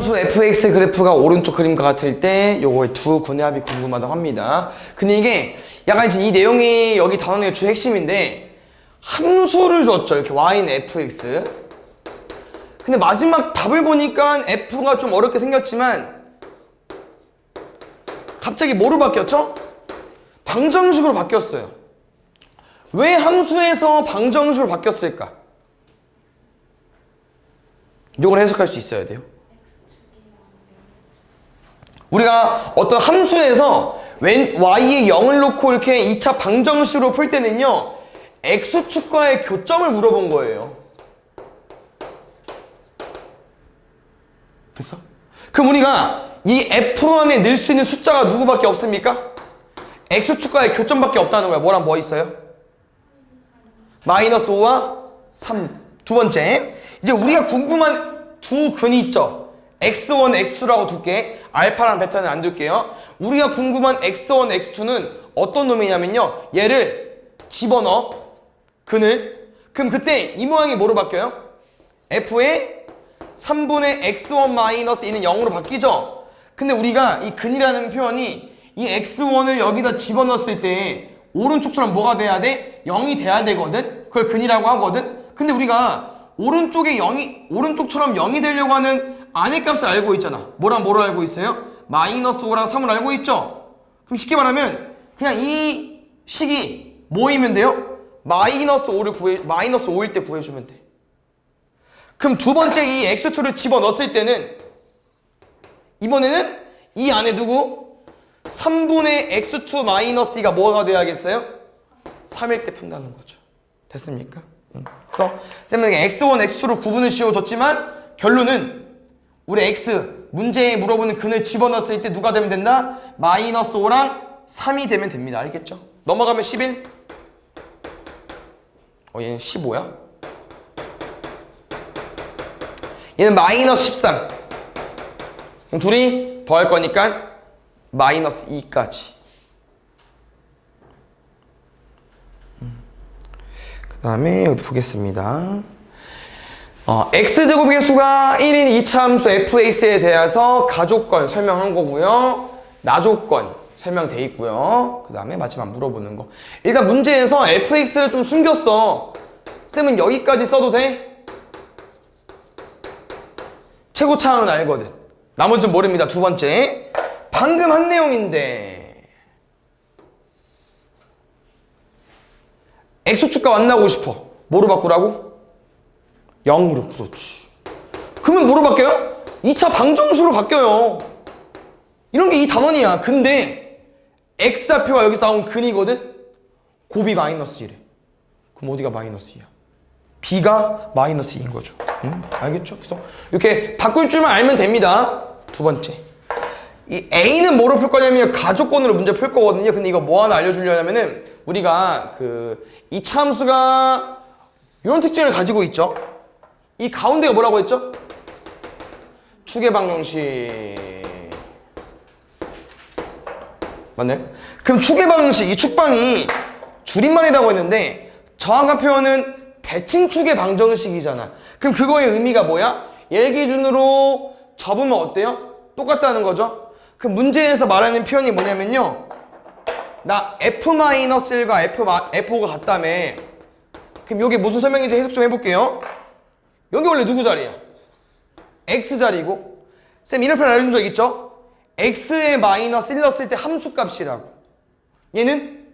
함수 fx 그래프가 오른쪽 그림과 같을 때 요거의 두 근의 합이 궁금하다고 합니다. 근데 이게 약간 이제 이 내용이 여기 단원의 주 핵심인데 함수를 줬죠. 이렇게 y는 fx. 근데 마지막 답을 보니까 f가 좀 어렵게 생겼지만 갑자기 뭐로 바뀌었죠? 방정식으로 바뀌었어요. 왜 함수에서 방정식으로 바뀌었을까? 이걸 해석할 수 있어야 돼요. 우리가 어떤 함수에서 y에 0을 놓고 이렇게 2차 방정식으로 풀 때는요, x축과의 교점을 물어본 거예요. 됐어? 그럼 우리가 이 f 안에 넣을 수 있는 숫자가 누구밖에 없습니까? x축과의 교점밖에 없다는 거야. 뭐랑 뭐 있어요? 마이너스 5와 3. 두 번째, 이제 우리가 궁금한 두 근이 있죠. x1, x2라고 둘게. 알파랑 베타는 안 둘게요. 우리가 궁금한 x1, x2는 어떤 놈이냐면요, 얘를 집어넣어, 근을. 그럼 그때 이 모양이 뭐로 바뀌어요? f의 3분의 x1 마이너스 2는 0으로 바뀌죠. 근데 우리가 이 근이라는 표현이 이 x1을 여기다 집어넣었을 때 오른쪽처럼 뭐가 돼야 돼? 0이 돼야 되거든. 그걸 근이라고 하거든. 근데 우리가 오른쪽처럼 0이 되려고 하는 안의 값을 알고 있잖아. 뭐랑 뭐를 알고 있어요? 마이너스 5랑 3을 알고 있죠. 그럼 쉽게 말하면 그냥 이 식이 뭐이면 돼요? 마이너스 5일 때 구해주면 돼. 그럼 두 번째 이 x2를 집어넣었을 때는 이번에는 이 안에 누구? 3분의 x2 마이너스 2가 뭐가 돼야겠어요? 3일 때 푼다는 거죠. 됐습니까? 그래서 쌤은 x1, x2로 구분을 씌워줬지만 결론은 우리 x, 문제에 물어보는 근을 집어넣었을 때 누가 되면 된다? 마이너스 5랑 3이 되면 됩니다. 알겠죠? 넘어가면 11. 얘는 15야? 얘는 마이너스 13. 그럼 둘이 더할 거니까 마이너스 2까지. 그 다음에 여기 보겠습니다. x제곱의 수가 1인 2차 함수 fx에 대해서 가조건 설명한 거고요. 나조건 설명돼 있고요. 그 다음에 마지막 물어보는 거. 일단 문제에서 fx를 좀 숨겼어. 쌤은 여기까지 써도 돼? 최고차항은 알거든. 나머지는 모릅니다. 두 번째, 방금 한 내용인데 x축과 만나고 싶어. 뭐로 바꾸라고? 0으로. 그렇지. 그러면 뭐로 바뀌어요? 2차 방정식으로 바뀌어요. 이런 게 이 단원이야. 근데 x좌표가 여기서 나온 근이거든? 곱이 마이너스 1에. 그럼 어디가 마이너스 2야? b가 마이너스 2인 거죠. 알겠죠? 그래서 이렇게 바꿀 줄만 알면 됩니다. 두 번째, 이 a는 뭐로 풀 거냐면 가조건으로 문제 풀 거거든요. 근데 이거 뭐 하나 알려주려면은 우리가 그 이차 함수가 이런 특징을 가지고 있죠. 이 가운데가 뭐라고 했죠? 축의 방정식. 맞나요? 그럼 축의 방정식, 이 축방이 줄임말이라고 했는데 정확한 표현은 대칭축의 방정식이잖아. 그럼 그거의 의미가 뭐야? 얘 기준으로 접으면 어때요? 똑같다는 거죠. 그 문제에서 말하는 표현이 뭐냐면요, 나 f-1과 f5가 같다며. 그럼 여기 무슨 설명인지 해석 좀 해볼게요. 여기 원래 누구 자리야? x 자리고, 쌤 이런 표현 알려준 적 있죠? x에 마이너스 1 넣었을 때 함수값이라고. 얘는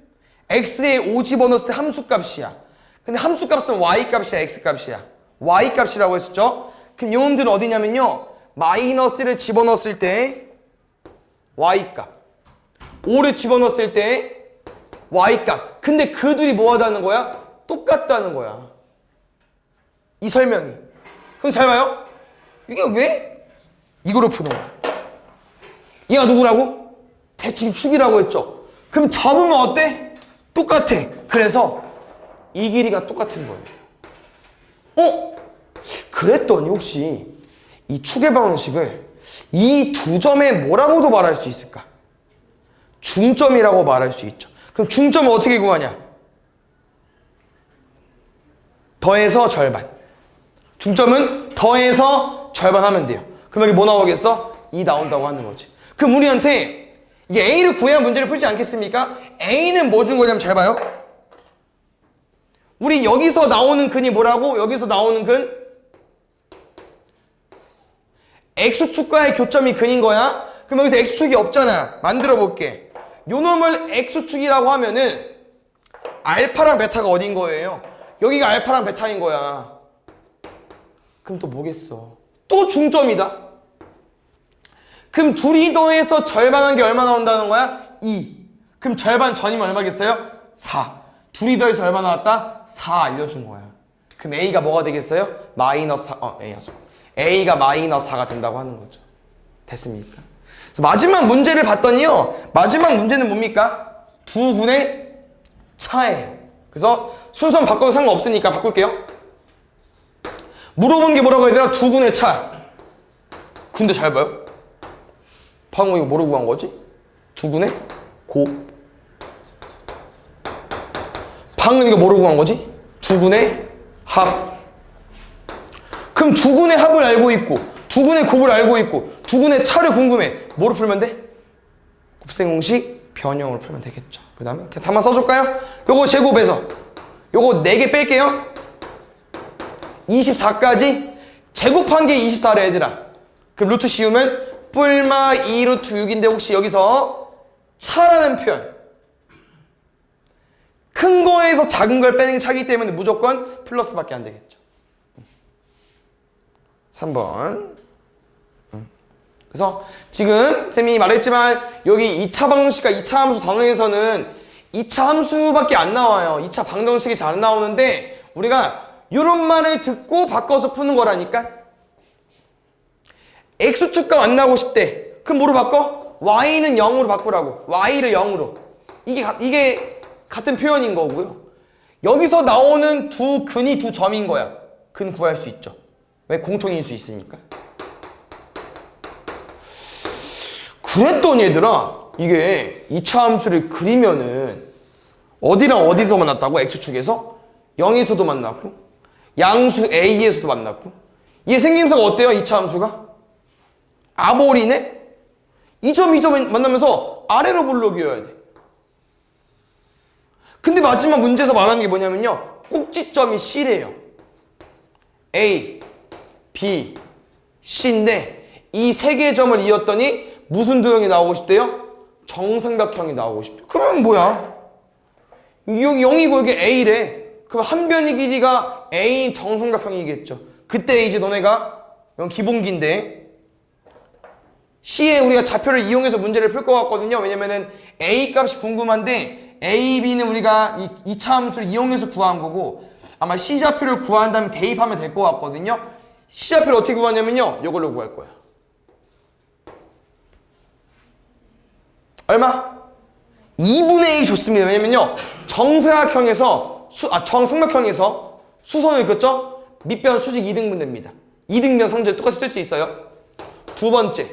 x에 5 집어넣었을 때 함수값이야. 근데 함수값은 y값이야, x값이야? y값이라고 했었죠? 그럼 요놈들은 어디냐면요, 마이너스를 집어넣었을 때 y값, 5를 집어넣었을 때 y값. 근데 그 둘이 뭐하다는 거야? 똑같다는 거야. 이 설명이. 그럼 잘 봐요. 이게 왜? 이거로 푸는 거야. 얘가 누구라고? 대칭축이라고 했죠. 그럼 접으면 어때? 똑같아. 그래서 이 길이가 똑같은 거예요. 그랬더니 혹시 이 축의 방정식을 이 두 점에 뭐라고도 말할 수 있을까? 중점이라고 말할 수 있죠. 그럼 중점을 어떻게 구하냐? 더해서 절반. 중점은 더해서 절반하면 돼요. 그럼 여기 뭐 나오겠어? 2 나온다고 하는 거지. 그럼 우리한테 이게 A를 구해야 문제를 풀지 않겠습니까? A는 뭐 준 거냐면 잘 봐요. 우리 여기서 나오는 근이 뭐라고? 여기서 나오는 근? X축과의 교점이 근인 거야. 그럼 여기서 X축이 없잖아. 만들어 볼게. 요 놈을 X축이라고 하면은 알파랑 베타가 어딘 거예요? 여기가 알파랑 베타인 거야. 그럼 또 뭐겠어? 또 중점이다. 그럼 둘이 더해서 절반한 게 얼마 나온다는 거야? 2. 그럼 절반 전이면 얼마겠어요? 4. 둘이 더해서 얼마 나왔다? 4 알려준 거야. 그럼 A가 뭐가 되겠어요? 마이너스 4. A가 마이너스 4가 된다고 하는 거죠. 됐습니까? 그래서 마지막 문제를 봤더니요. 마지막 문제는 뭡니까? 두 군의 차예요. 그래서 순서 바꿔도 상관없으니까 바꿀게요. 물어본 게 뭐라고 얘들아? 두 군의 차. 근데 잘 봐요. 방금 이거 뭐로 구한 거지? 두 군의 곱. 방금 이거 뭐로 구한 거지? 두 군의 합. 그럼 두 군의 합을 알고 있고 두 군의 곱을 알고 있고 두 군의 차를 궁금해. 뭐로 풀면 돼? 곱셈 공식 변형으로 풀면 되겠죠. 그 다음에 그냥 답만 써줄까요? 요거 제곱해서 요거 4개 뺄게요. 24까지 제곱한 게 24래 얘들아. 그럼 루트 씌우면 뿔마 2 루트 6인데 혹시 여기서 차라는 표현 큰 거에서 작은 걸 빼는 게 차기 때문에 무조건 플러스밖에 안 되겠죠. 3번. 그래서 지금 쌤이 말했지만 여기 2차 방정식과 2차 함수 단원에서는 2차 함수밖에 안 나와요. 2차 방정식이 잘 안 나오는데 우리가 이런 말을 듣고 바꿔서 푸는 거라니까. X축과 만나고 싶대. 그럼 뭐로 바꿔? Y는 0으로 바꾸라고. Y를 0으로. 이게 같은 표현인 거고요. 여기서 나오는 두 근이 두 점인 거야. 근 구할 수 있죠. 왜? 공통일 수 있으니까. 그랬더니 얘들아 이게 2차 함수를 그리면은 어디랑 어디서 만났다고? X축에서 0에서도 만났고 양수 A에서도 만났고 얘 생김새가 어때요? 2차 함수가? 아볼이네? 이 점 이 점 만나면서 아래로 볼록 이어야 돼. 근데 마지막 문제에서 말하는 게 뭐냐면요. 꼭지점이 C래요. A, B, C인데 이 세 개의 점을 이었더니 무슨 도형이 나오고 싶대요? 정삼각형이 나오고 싶대요. 그러면 뭐야? 0이고 이게 A래. 그럼 한 변의 길이가 A인 정삼각형이겠죠. 그때 이제 너네가 이건 기본기인데 C에 우리가 좌표를 이용해서 문제를 풀 것 같거든요. 왜냐면은 A 값이 궁금한데 A, B는 우리가 이 2차 함수를 이용해서 구한 거고 아마 C 좌표를 구한 다음에 대입하면 될 것 같거든요. C 좌표를 어떻게 구하냐면요. 이걸로 구할 거야. 얼마? 2분의 1 좋습니다. 왜냐면요. 정삼각형에서 수선을 그었죠? 밑변 수직 2등분 됩니다. 2등변 성질 똑같이 쓸 수 있어요. 두 번째.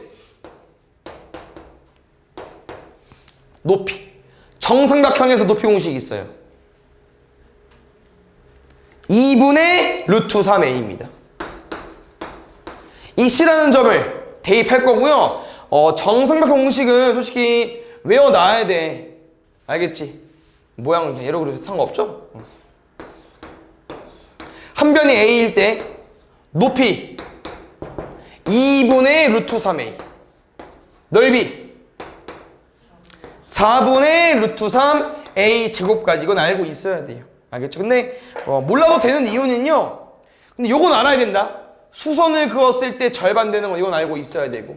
높이. 정삼각형에서 높이 공식이 있어요. 2분의 루트 3a입니다. 이 C라는 점을 대입할 거고요. 정삼각형 공식은 솔직히 외워놔야 돼. 알겠지? 모양은 그냥 이러고 상관없죠? 한 변이 A일 때 높이 2분의 루트 3A 넓이 4분의 루트 3A 제곱까지 이건 알고 있어야 돼요. 알겠죠? 근데 몰라도 되는 이유는요. 근데 요건 알아야 된다. 수선을 그었을 때 절반 되는 건 이건 알고 있어야 되고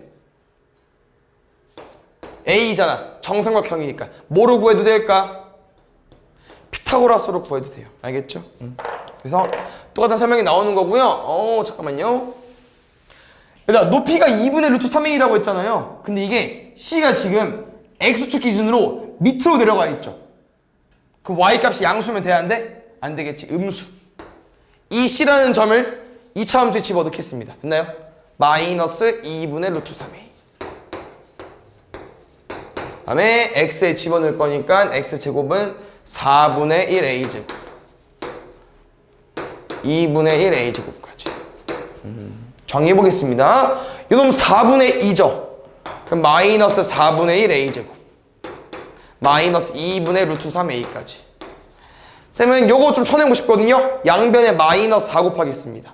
A잖아. 정삼각형이니까 뭐로 구해도 될까? 피타고라스로 구해도 돼요. 알겠죠? 그래서 똑같은 설명이 나오는 거고요. 잠깐만요. 얘들아 높이가 2분의 루트 3a라고 했잖아요. 근데 이게 C가 지금 X축 기준으로 밑으로 내려가 있죠. 그럼 Y값이 양수면 돼야 안 돼? 안 되겠지. 음수. 이 C라는 점을 2차 함수에 집어넣겠습니다. 됐나요? 마이너스 2분의 루트 3a 다음에 X에 집어넣을 거니까 X제곱은 4분의 1a제곱 2분의 1a제곱까지 정리해보겠습니다. 이놈 4분의 2죠. 그럼 마이너스 4분의 1 a제곱 마이너스 2분의 루트 3 a까지. 쌤은 요거 좀 쳐내고 싶거든요. 양변에 마이너스 4 곱하겠습니다.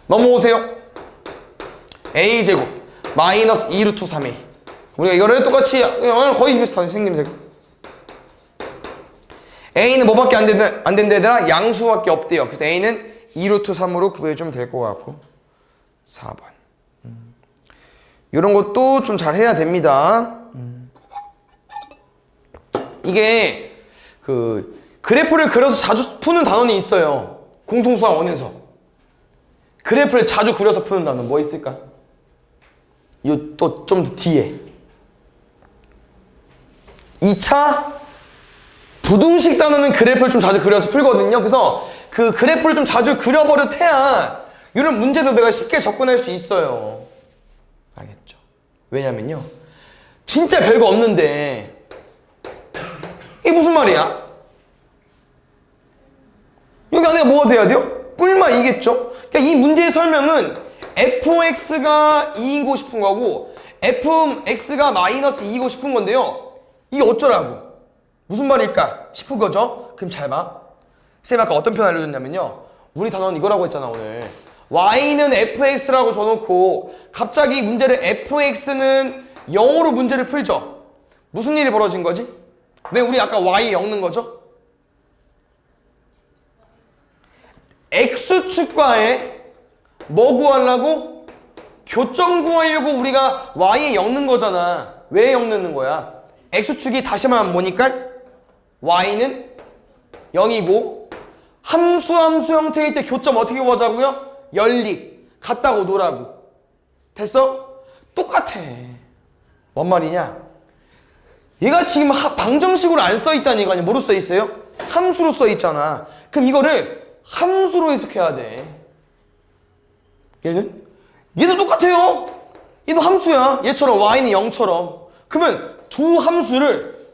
넘어오세요. a제곱 마이너스 2 루트 3a. 우리가 이거를 똑같이 거의 비슷한 생김새가. a는 뭐밖에 안 된다 얘들아? 양수밖에 없대요. 그래서 a는 2 루트 3으로 구해주면 될 것 같고 4번. 이런 것도 좀 잘 해야 됩니다. 이게 그 그래프를 그려서 자주 푸는 단원이 있어요. 공통수학 원에서 그래프를 자주 그려서 푸는 단원 뭐 있을까? 이거 또 좀 더 뒤에 2차 부등식 단원은 그래프를 좀 자주 그려서 풀거든요. 그래서 그 그래프를 좀 자주 그려버릇해야 이런 문제도 내가 쉽게 접근할 수 있어요. 알겠죠? 왜냐면요 진짜 별거 없는데 이게 무슨 말이야? 여기 안에 뭐가 돼야 돼요? 뿔마 2겠죠? 그러니까 이 문제의 설명은 fx가 2이고 싶은 거고 fx가 마이너스 2이고 싶은 건데요. 이게 어쩌라고? 무슨 말일까 싶은 거죠? 그럼 잘 봐. 쌤 아까 어떤 표현 알려줬냐면요. 우리 단원 이거라고 했잖아 오늘. y는 fx라고 줘놓고 갑자기 문제를 fx는 0으로 문제를 풀죠. 무슨 일이 벌어진 거지? 왜 우리 아까 y 엮는 거죠? x축과에 뭐 구하려고? 교점 구하려고 우리가 y에 엮는 거잖아. 왜 엮는 거야? x축이 다시 말하면 뭐니까? y는 0이고 함수 형태일 때 교점 어떻게 구하자고요? 연립 같다고 노라고. 됐어? 똑같아. 뭔 말이냐? 얘가 지금 방정식으로 안 써있다는 얘기 아니야. 뭐로 써있어요? 함수로 써있잖아. 그럼 이거를 함수로 해석해야 돼. 얘도 똑같아요. 얘도 함수야. 얘처럼 y는 0처럼. 그러면 두 함수를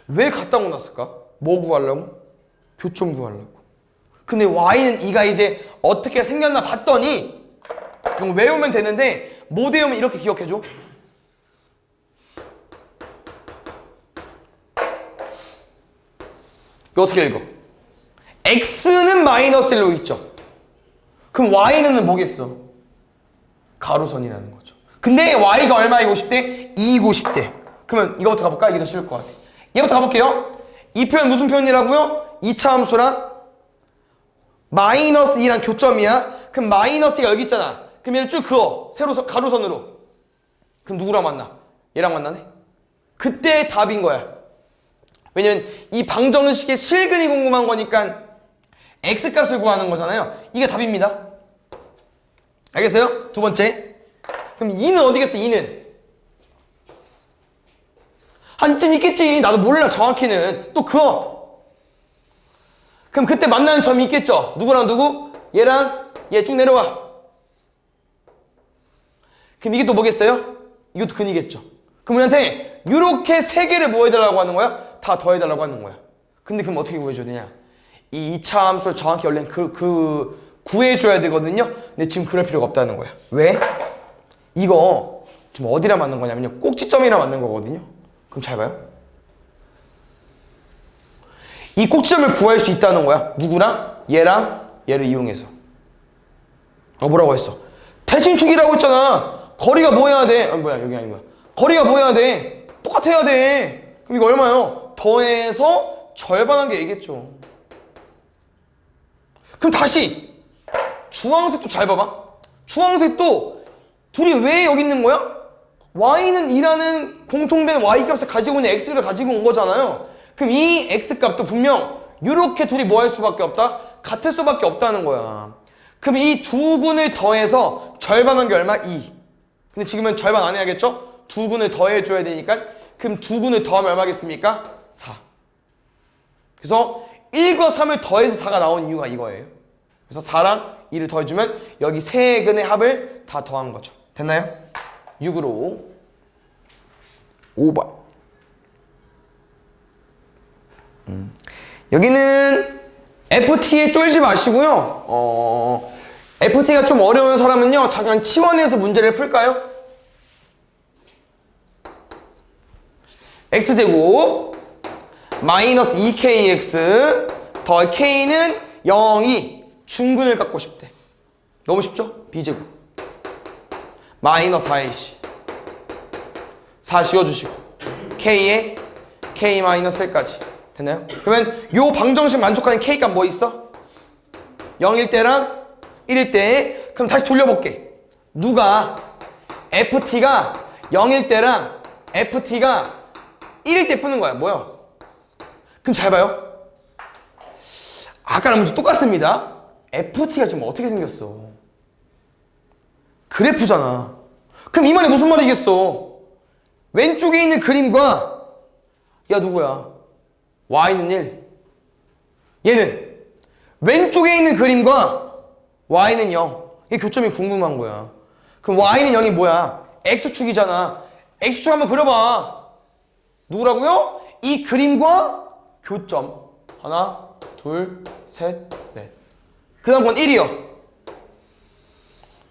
왜 갖다 놨을까? 뭐 구하려고? 교점 구하려고. 근데 y는 2가 이제 어떻게 생겼나 봤더니 이거 외우면 되는데 못 외우면 이렇게 기억해줘. 이거 어떻게 읽어? x는 마이너스 1로 있죠. 그럼 y는 뭐겠어? 가로선이라는 거죠. 근데 y가 얼마이고 싶대? 2이고 싶대. 그러면 이거부터 가볼까? 이게 더 쉬울 것 같아. 얘부터 가볼게요. 이 표현 무슨 표현이라고요? 2차 함수랑 마이너스 2랑 교점이야. 그럼 마이너스가 여기 있잖아. 그럼 얘를 쭉 그어. 세로선, 가로선으로. 그럼 누구랑 만나? 얘랑 만나네? 그때 답인 거야. 왜냐면 이 방정식의 실근이 궁금한 거니까 x값을 구하는 거잖아요. 이게 답입니다. 알겠어요? 두 번째. 그럼 2는 어디겠어? 2는 한 이쯤 있겠지. 나도 몰라 정확히는. 또 그어. 그럼 그때 만나는 점이 있겠죠. 누구랑 누구? 얘랑 얘 쭉 내려와. 그럼 이게 또 뭐겠어요? 이것도 근이겠죠. 그럼 우리한테 이렇게 세 개를 뭐 해달라고 하는 거야? 다 더해달라고 하는 거야. 근데 그럼 어떻게 구해줘야 되냐? 이 2차 함수를 정확히 원래는 구해줘야 되거든요. 근데 지금 그럴 필요가 없다는 거야. 왜? 이거 지금 어디랑 맞는 거냐면요. 꼭지점이랑 맞는 거거든요. 그럼 잘 봐요. 이 꼭지점을 구할 수 있다는 거야. 누구랑? 얘랑 얘를 이용해서. 뭐라고 했어? 대칭축이라고 했잖아. 거리가 뭐 해야 돼? 뭐야 여기 아닌 거야. 거리가 뭐 해야 돼? 똑같아야 돼. 그럼 이거 얼마요? 더해서 절반한 게 얘겠죠. 그럼 다시 주황색도 잘 봐봐. 주황색도 둘이 왜 여기 있는 거야? y는 2라는 공통된 y값을 가지고 있는 x를 가지고 온 거잖아요. 그럼 이 x값도 분명 이렇게 둘이 뭐 할 수밖에 없다? 같을 수밖에 없다는 거야. 그럼 이 두 군을 더해서 절반한 게 얼마? 2. 근데 지금은 절반 안 해야겠죠? 두 군을 더해줘야 되니까 그럼 두 군을 더하면 얼마겠습니까? 4. 그래서 1과 3을 더해서 4가 나온 이유가 이거예요. 그래서 4랑 2를 더해주면 여기 세 근의 합을 다 더한 거죠. 됐나요? 6으로 5번. 여기는 FT에 쫄지 마시고요. FT가 좀 어려운 사람은요, 잠깐 치원해서 문제를 풀까요? x제곱 마이너스 2kx 더 k는 0이 중근을 갖고 싶대. 너무 쉽죠? b제곱 마이너스 4ac 4 지워주시고 k에 k 마이너스 1까지 됐나요? 그러면 요 방정식 만족하는 k값 뭐 있어? 0일 때랑 1일 때. 그럼 다시 돌려볼게. 누가 ft가 0일 때랑 ft가 1일 때 푸는 거야. 뭐야? 그럼 잘 봐요. 아까랑 문제 똑같습니다. FT가 지금 어떻게 생겼어? 그래프잖아. 그럼 이 말이 무슨 말이겠어? 왼쪽에 있는 그림과 야 누구야? y는 1. 얘는 왼쪽에 있는 그림과 y는 0. 이 교점이 궁금한 거야. 그럼 y는 0이 뭐야? x축이잖아. x축 한번 그려봐. 누구라고요? 이 그림과 교점. 하나, 둘, 셋, 넷. 그 다음 건 1이요.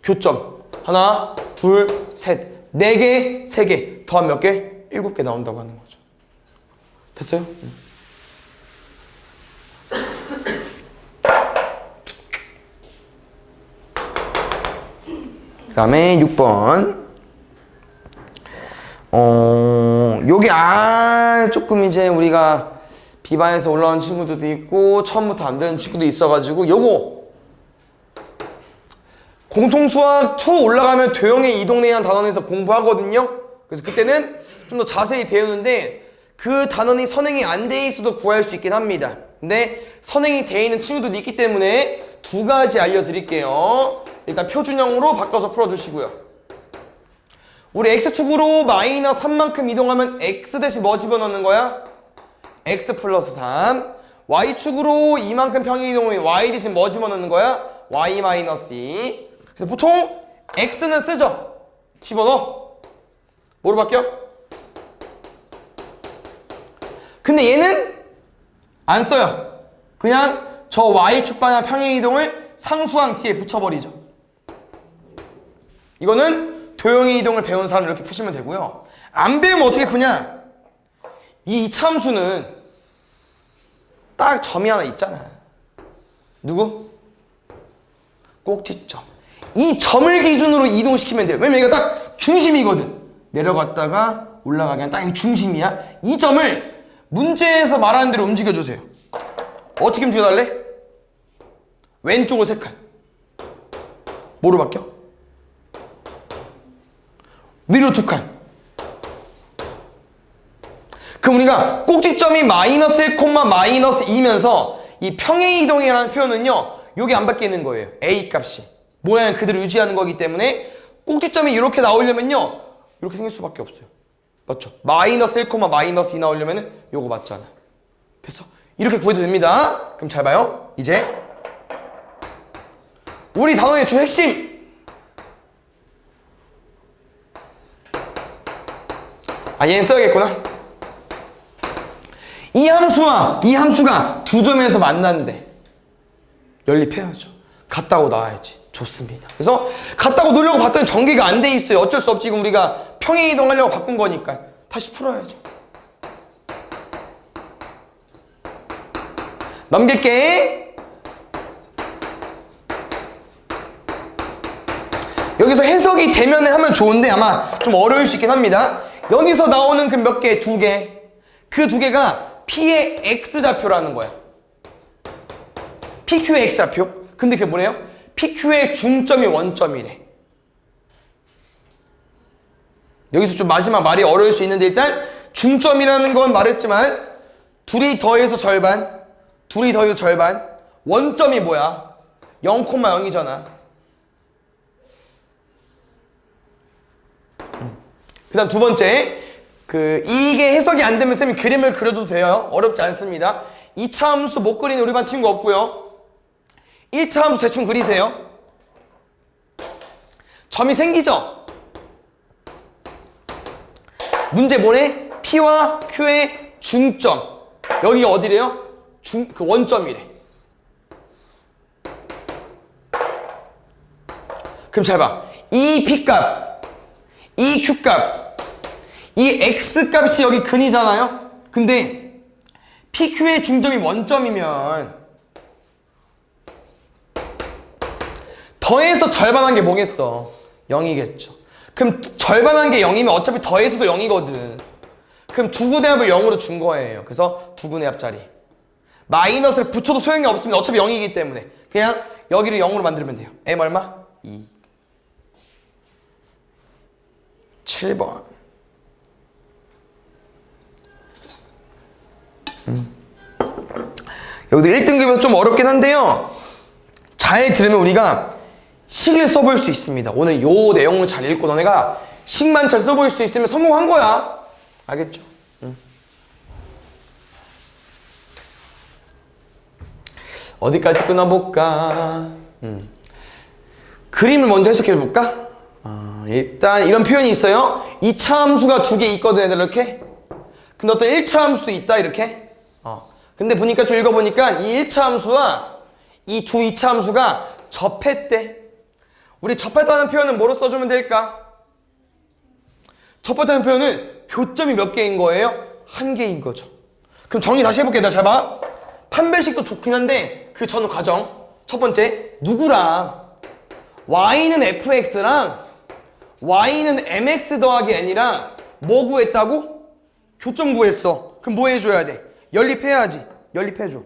교점. 하나, 둘, 셋. 4개, 3개. 더한 몇 개? 7개 나온다고 하는 거죠. 됐어요? 그 다음에 6번. 요게 조금 이제 우리가 비반에서 올라온 친구들도 있고 처음부터 안 되는 친구도 있어가지고 요거 공통수학 2 올라가면 도형의 이동례라는 단원에서 공부하거든요. 그래서 그때는 좀 더 자세히 배우는데 그 단원이 선행이 안 돼 있어도 구할 수 있긴 합니다. 근데 선행이 돼 있는 친구들도 있기 때문에 2가지 알려드릴게요. 일단 표준형으로 바꿔서 풀어주시고요. 우리 x축으로 마이너스 3만큼 이동하면 x 대신 뭐 집어넣는 거야? x 플러스 3. y축으로 이만큼 평행 이동하면 y 대신 뭐 집어넣는 거야? y 마이너스 2. 그래서 보통 x는 쓰죠. 집어넣어. 뭐로 바뀌어? 근데 얘는 안 써요. 그냥 저 y축 방향 평행 이동을 상수항 뒤에 붙여버리죠. 이거는 도형의 이동을 배운 사람 이렇게 푸시면 되고요. 안 배우면 어떻게 푸냐? 이 이차함수는 딱 점이 하나 있잖아. 누구? 꼭지점. 이 점을 기준으로 이동시키면 돼요. 왜냐면 얘가 딱 중심이거든. 내려갔다가 올라가게 딱 이 중심이야. 이 점을 문제에서 말하는 대로 움직여주세요. 어떻게 움직여달래? 왼쪽으로 3칸. 뭐로 바뀌어? 위로 2칸. 그럼 우리가 꼭지점이 마이너스 1, 마이너스 2면서 이 평행이동이라는 표현은요, 요게 안 바뀌는 거예요. A 값이. 모양을 그대로 유지하는 거기 때문에 꼭지점이 이렇게 나오려면요, 이렇게 생길 수밖에 없어요. 맞죠? 마이너스 1, 마이너스 2 나오려면은 요거 맞잖아. 됐어? 이렇게 구해도 됩니다. 그럼 잘 봐요. 이제 우리 단원의 주 핵심. 얘는 써야겠구나. 이 함수와 이 함수가 두 점에서 만났는데 연립해야죠. 같다고 나와야지. 좋습니다. 그래서 같다고 놓으려고 봤더니 전개가 안 돼 있어요. 어쩔 수 없지. 지금 우리가 평행 이동하려고 바꾼 거니까 다시 풀어야죠. 넘길게. 여기서 해석이 되면 하면 좋은데 아마 좀 어려울 수 있긴 합니다. 여기서 나오는 그 몇 개? 2개. 그 2개가 P의 X좌표라는 거야. PQ의 X좌표. 근데 그게 뭐래요? PQ의 중점이 원점이래. 여기서 좀 마지막 말이 어려울 수 있는데 일단 중점이라는 건 말했지만 둘이 더해서 절반, 둘이 더해서 절반. 원점이 뭐야? 0,0이잖아. 그 다음 두 번째, 이게 해석이 안 되면 쌤이 그림을 그려도 돼요. 어렵지 않습니다. 2차 함수 못 그리는 우리 반 친구 없고요. 1차 함수 대충 그리세요. 점이 생기죠? 문제 뭐래? P와 Q의 중점. 여기가 어디래요? 그 원점이래. 그럼 잘 봐. 이 P값, 이 Q값, 이 X값이 여기 근이잖아요? 근데 PQ의 중점이 원점이면 더해서 절반한 게 뭐겠어? 0이겠죠. 그럼 절반한 게 0이면 어차피 더해서도 0이거든. 그럼 두근의 합을 0으로 준 거예요. 그래서 두근의 합자리. 마이너스를 붙여도 소용이 없습니다. 어차피 0이기 때문에. 그냥 여기를 0으로 만들면 돼요. M 얼마? 2. 7번. 여기도 1등급에서 좀 어렵긴 한데요. 잘 들으면 우리가 식을 써볼 수 있습니다. 오늘 요 내용을 잘 읽고 너네가 식만 잘 써볼 수 있으면 성공한 거야. 알겠죠? 어디까지 끊어볼까? 그림을 먼저 해석해볼까? 일단 이런 표현이 있어요. 2차 함수가 2개 있거든, 애들 이렇게. 근데 어떤 1차 함수도 있다, 이렇게. 근데 보니까 좀 읽어보니까 이 1차 함수와 이 두 2차 함수가 접했대. 우리 접했다는 표현은 뭐로 써주면 될까? 접했다는 표현은 교점이 몇 개인 거예요? 1개인 거죠. 그럼 정리 다시 해볼게. 나 잘 봐. 판별식도 좋긴 한데 그 전 과정. 첫 번째, 누구랑 y는 fx랑 y는 mx 더하기 n이랑 뭐 구했다고? 교점 구했어. 그럼 뭐 해줘야 돼? 연립해야지. 연립해줘.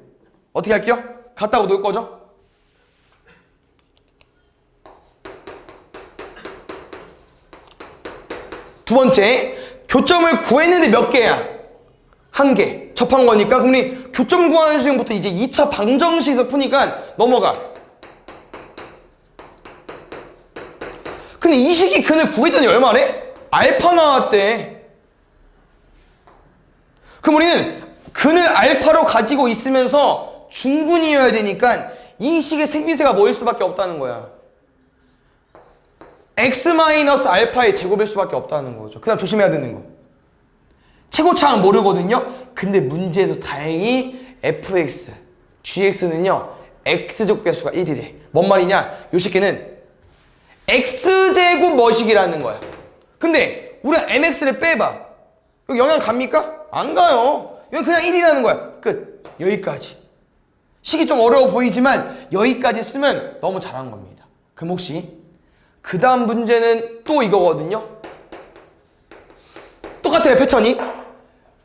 어떻게 할게요? 같다고 놓을 거죠? 두 번째, 교점을 구했는데 몇 개야? 1개. 접한 거니까. 그럼 우리 교점 구하는 시간부터 이제 2차 방정식에서 푸니까 넘어가. 근데 이 식이 근을 구했더니 얼마래? 알파 나왔대. 그럼 우리는 근을 알파로 가지고 있으면서 중근이어야 되니까 이 식의 생비세가 뭐일 수밖에 없다는 거야. x-알파의 제곱일 수밖에 없다는 거죠. 그 다음 조심해야 되는 거. 최고차항 모르거든요. 근데 문제에서 다행히 fx, gx는요 x제곱 배수가 1이래. 뭔 말이냐? 요 식기는 x제곱 뭐식이라는 거야. 근데 우리가 mx를 빼봐. 여기 영향 갑니까? 안 가요. 여기 그냥 1이라는 거야. 끝. 여기까지. 식이 좀 어려워 보이지만 여기까지 쓰면 너무 잘한 겁니다. 그럼 혹시 그 다음 문제는 또 이거거든요. 똑같아요, 패턴이.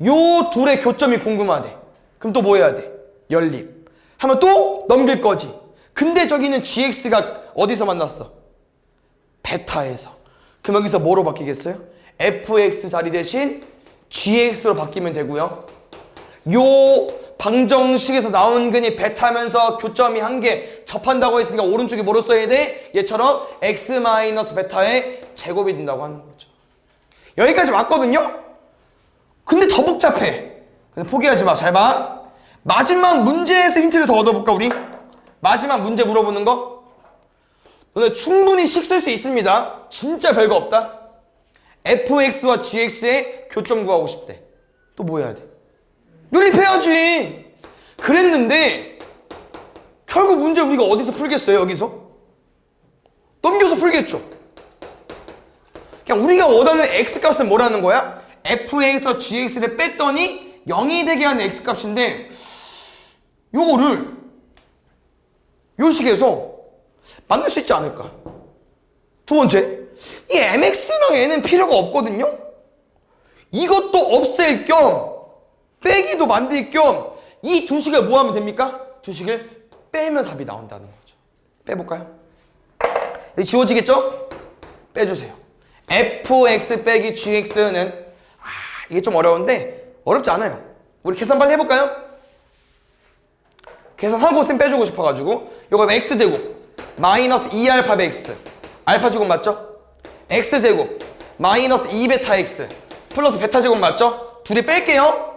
요 둘의 교점이 궁금하대. 그럼 또 뭐 해야 돼? 연립. 하면 또 넘길 거지. 근데 저기는 gx가 어디서 만났어? 베타에서. 그럼 여기서 뭐로 바뀌겠어요? fx 자리 대신 gx로 바뀌면 되고요. 요 방정식에서 나온 근이 베타면서 교점이 1개 접한다고 했으니까 오른쪽에 뭐로 써야 돼? 얘처럼 x-베타의 제곱이 된다고 하는 거죠. 여기까지 맞거든요? 근데 더 복잡해. 근데 포기하지 마. 잘 봐. 마지막 문제에서 힌트를 더 얻어볼까 우리? 마지막 문제 물어보는 거? 너네 충분히 식 쓸 수 있습니다. 진짜 별거 없다. fx와 gx의 교점 구하고 싶대. 또 뭐 해야 돼? 연립해야지. 그랬는데 결국 문제 우리가 어디서 풀겠어요? 여기서? 넘겨서 풀겠죠. 그냥 우리가 원하는 x값은 뭐라는 거야? fx와 gx를 뺐더니 0이 되게 하는 x값인데 요거를 요 식에서 만들 수 있지 않을까? 두 번째, 이 mx랑 n은 필요가 없거든요? 이것도 없앨 겸 빼기도 만들 겸 이 두 식을 뭐 하면 됩니까? 두 식을 빼면 답이 나온다는 거죠. 빼볼까요? 여기 지워지겠죠? 빼주세요. fx 빼기 gx는 이게 좀 어려운데 어렵지 않아요. 우리 계산 빨리 해볼까요? 계산하고 쌤 빼주고 싶어가지고 요거는 x제곱 마이너스 2알파 x 알파 제곱 맞죠? x제곱 마이너스 2베타 x 플러스 베타 제곱 맞죠? 둘이 뺄게요.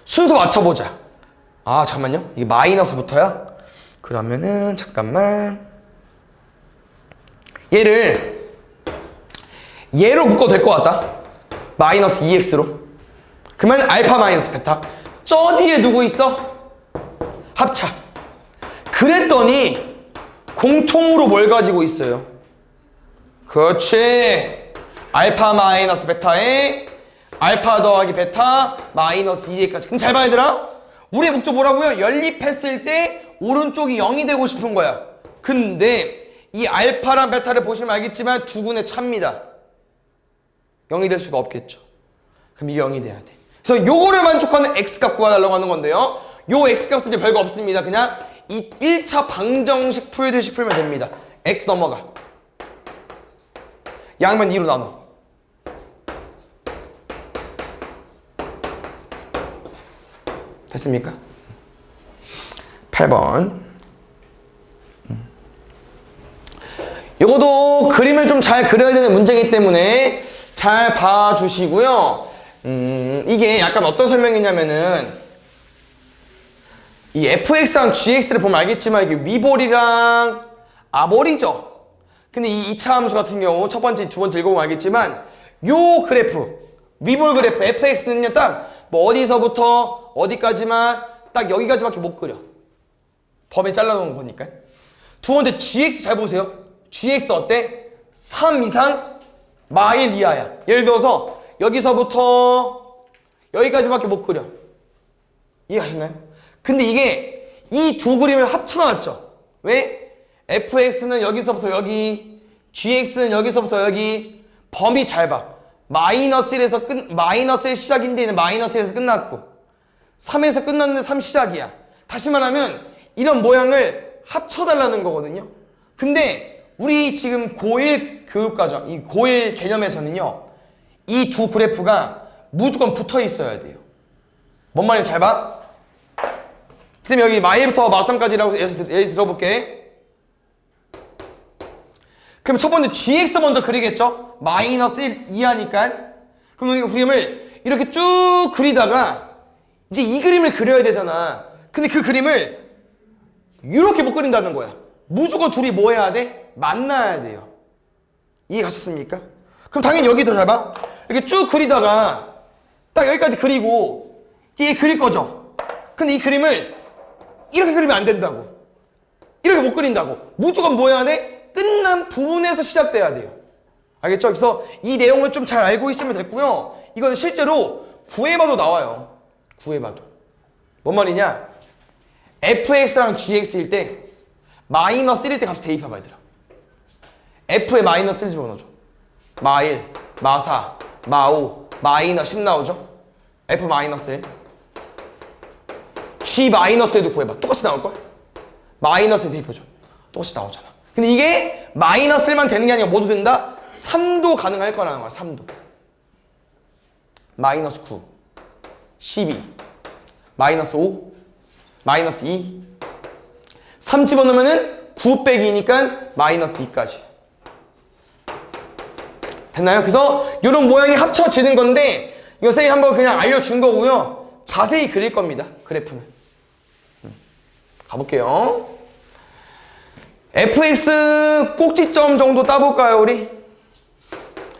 순서 맞춰보자. 잠깐만요. 이게 마이너스부터야? 그러면은 잠깐만 얘로 묶어도 될 것 같다. 마이너스 2x로. 그러면 알파 마이너스 베타. 저 뒤에 누구 있어? 합차. 그랬더니 공통으로 뭘 가지고 있어요? 그렇지. 알파 마이너스 베타에 알파 더하기 베타 마이너스 2a까지. 그럼 잘 봐야 되나? 우리의 목적 뭐라고요? 연립했을 때 오른쪽이 0이 되고 싶은 거야. 근데 이 알파랑 베타를 보시면 알겠지만 두 군의 차입니다. 0이 될 수가 없겠죠. 그럼 이게 0이 돼야 돼. 그래서 요거를 만족하는 x값 구해달라고 하는 건데요. 요 x값은 이제 별거 없습니다. 그냥 이 1차 방정식 풀듯이 풀면 됩니다. x 넘어가. 양면 2로 나눠. 됐습니까? 8번. 요것도 그림을 좀 잘 그려야 되는 문제이기 때문에 잘 봐주시고요. 이게 약간 어떤 설명이냐면은 이 fx랑 gx를 보면 알겠지만 이게 위볼이랑 아볼이죠. 근데 이 2차 함수 같은 경우 첫 번째, 두 번째 읽어보면 알겠지만 요 그래프, 위볼 그래프 fx는요 딱 뭐 어디서부터 어디까지만 딱 여기까지밖에 못 그려. 범위 잘라놓은 거니까. 두 번째 gx 잘 보세요. gx 어때? 3 이상 마일 이하야. 예를 들어서 여기서부터 여기까지밖에 못 그려. 이해하시나요? 근데 이게 이 두 그림을 합쳐놨죠. 왜? fx는 여기서부터 여기, gx는 여기서부터 여기. 범위 잘 봐. 마이너스 1 시작인데 얘는 마이너스 1에서 끝났고 3에서 끝났는데 3 시작이야. 다시 말하면 이런 모양을 합쳐달라는 거거든요. 근데 우리 지금 고1 교육과정, 이 고1 개념에서는요, 이 두 그래프가 무조건 붙어 있어야 돼요. 뭔 말인지 잘 봐. 선생님 여기 마일부터 마3까지라고 예를 들어볼게. 그럼 첫 번째 gx 먼저 그리겠죠? 마이너스 1 이하니까. 그럼 이 그림을 이렇게 쭉 그리다가 이제 이 그림을 그려야 되잖아. 근데 그 그림을 이렇게 못 그린다는 거야. 무조건 둘이 뭐 해야 돼? 만나야 돼요. 이해 가셨습니까? 그럼 당연히 여기도 잘 봐. 이렇게 쭉 그리다가 딱 여기까지 그리고 이제 그릴 거죠. 근데 이 그림을 이렇게 그리면 안 된다고. 이렇게 못 그린다고. 무조건 뭐 해야 돼? 끝난 부분에서 시작돼야 돼요. 알겠죠? 그래서 이 내용을 좀 잘 알고 있으면 됐고요. 이거는 실제로 구해봐도 나와요. 구해봐도. 뭔 말이냐? fx랑 gx일 때 마이너스 1일 때 값을 대입해봐 얘들아. f에 마이너스 1 집어넣어줘. 마1, 마4, 마5, 마이너스 10 나오죠? f 마이너스 1. g 마이너스 1도 구해봐. 똑같이 나올걸? 마이너스 1 대입해줘. 똑같이 나오잖아. 근데 이게 마이너스 1만 되는 게 아니라 모두 된다? 3도 가능할 거라는 거야. 3도. 마이너스 9, 12, 마이너스 5, 마이너스 2. 3 집어넣으면은 9 빼기 2니까 마이너스 2까지. 됐나요? 그래서 이런 모양이 합쳐지는 건데 이거 선생님이 한번 그냥 알려준 거고요. 자세히 그릴 겁니다. 그래프는. 가볼게요. fx 꼭지점 정도 따볼까요 우리?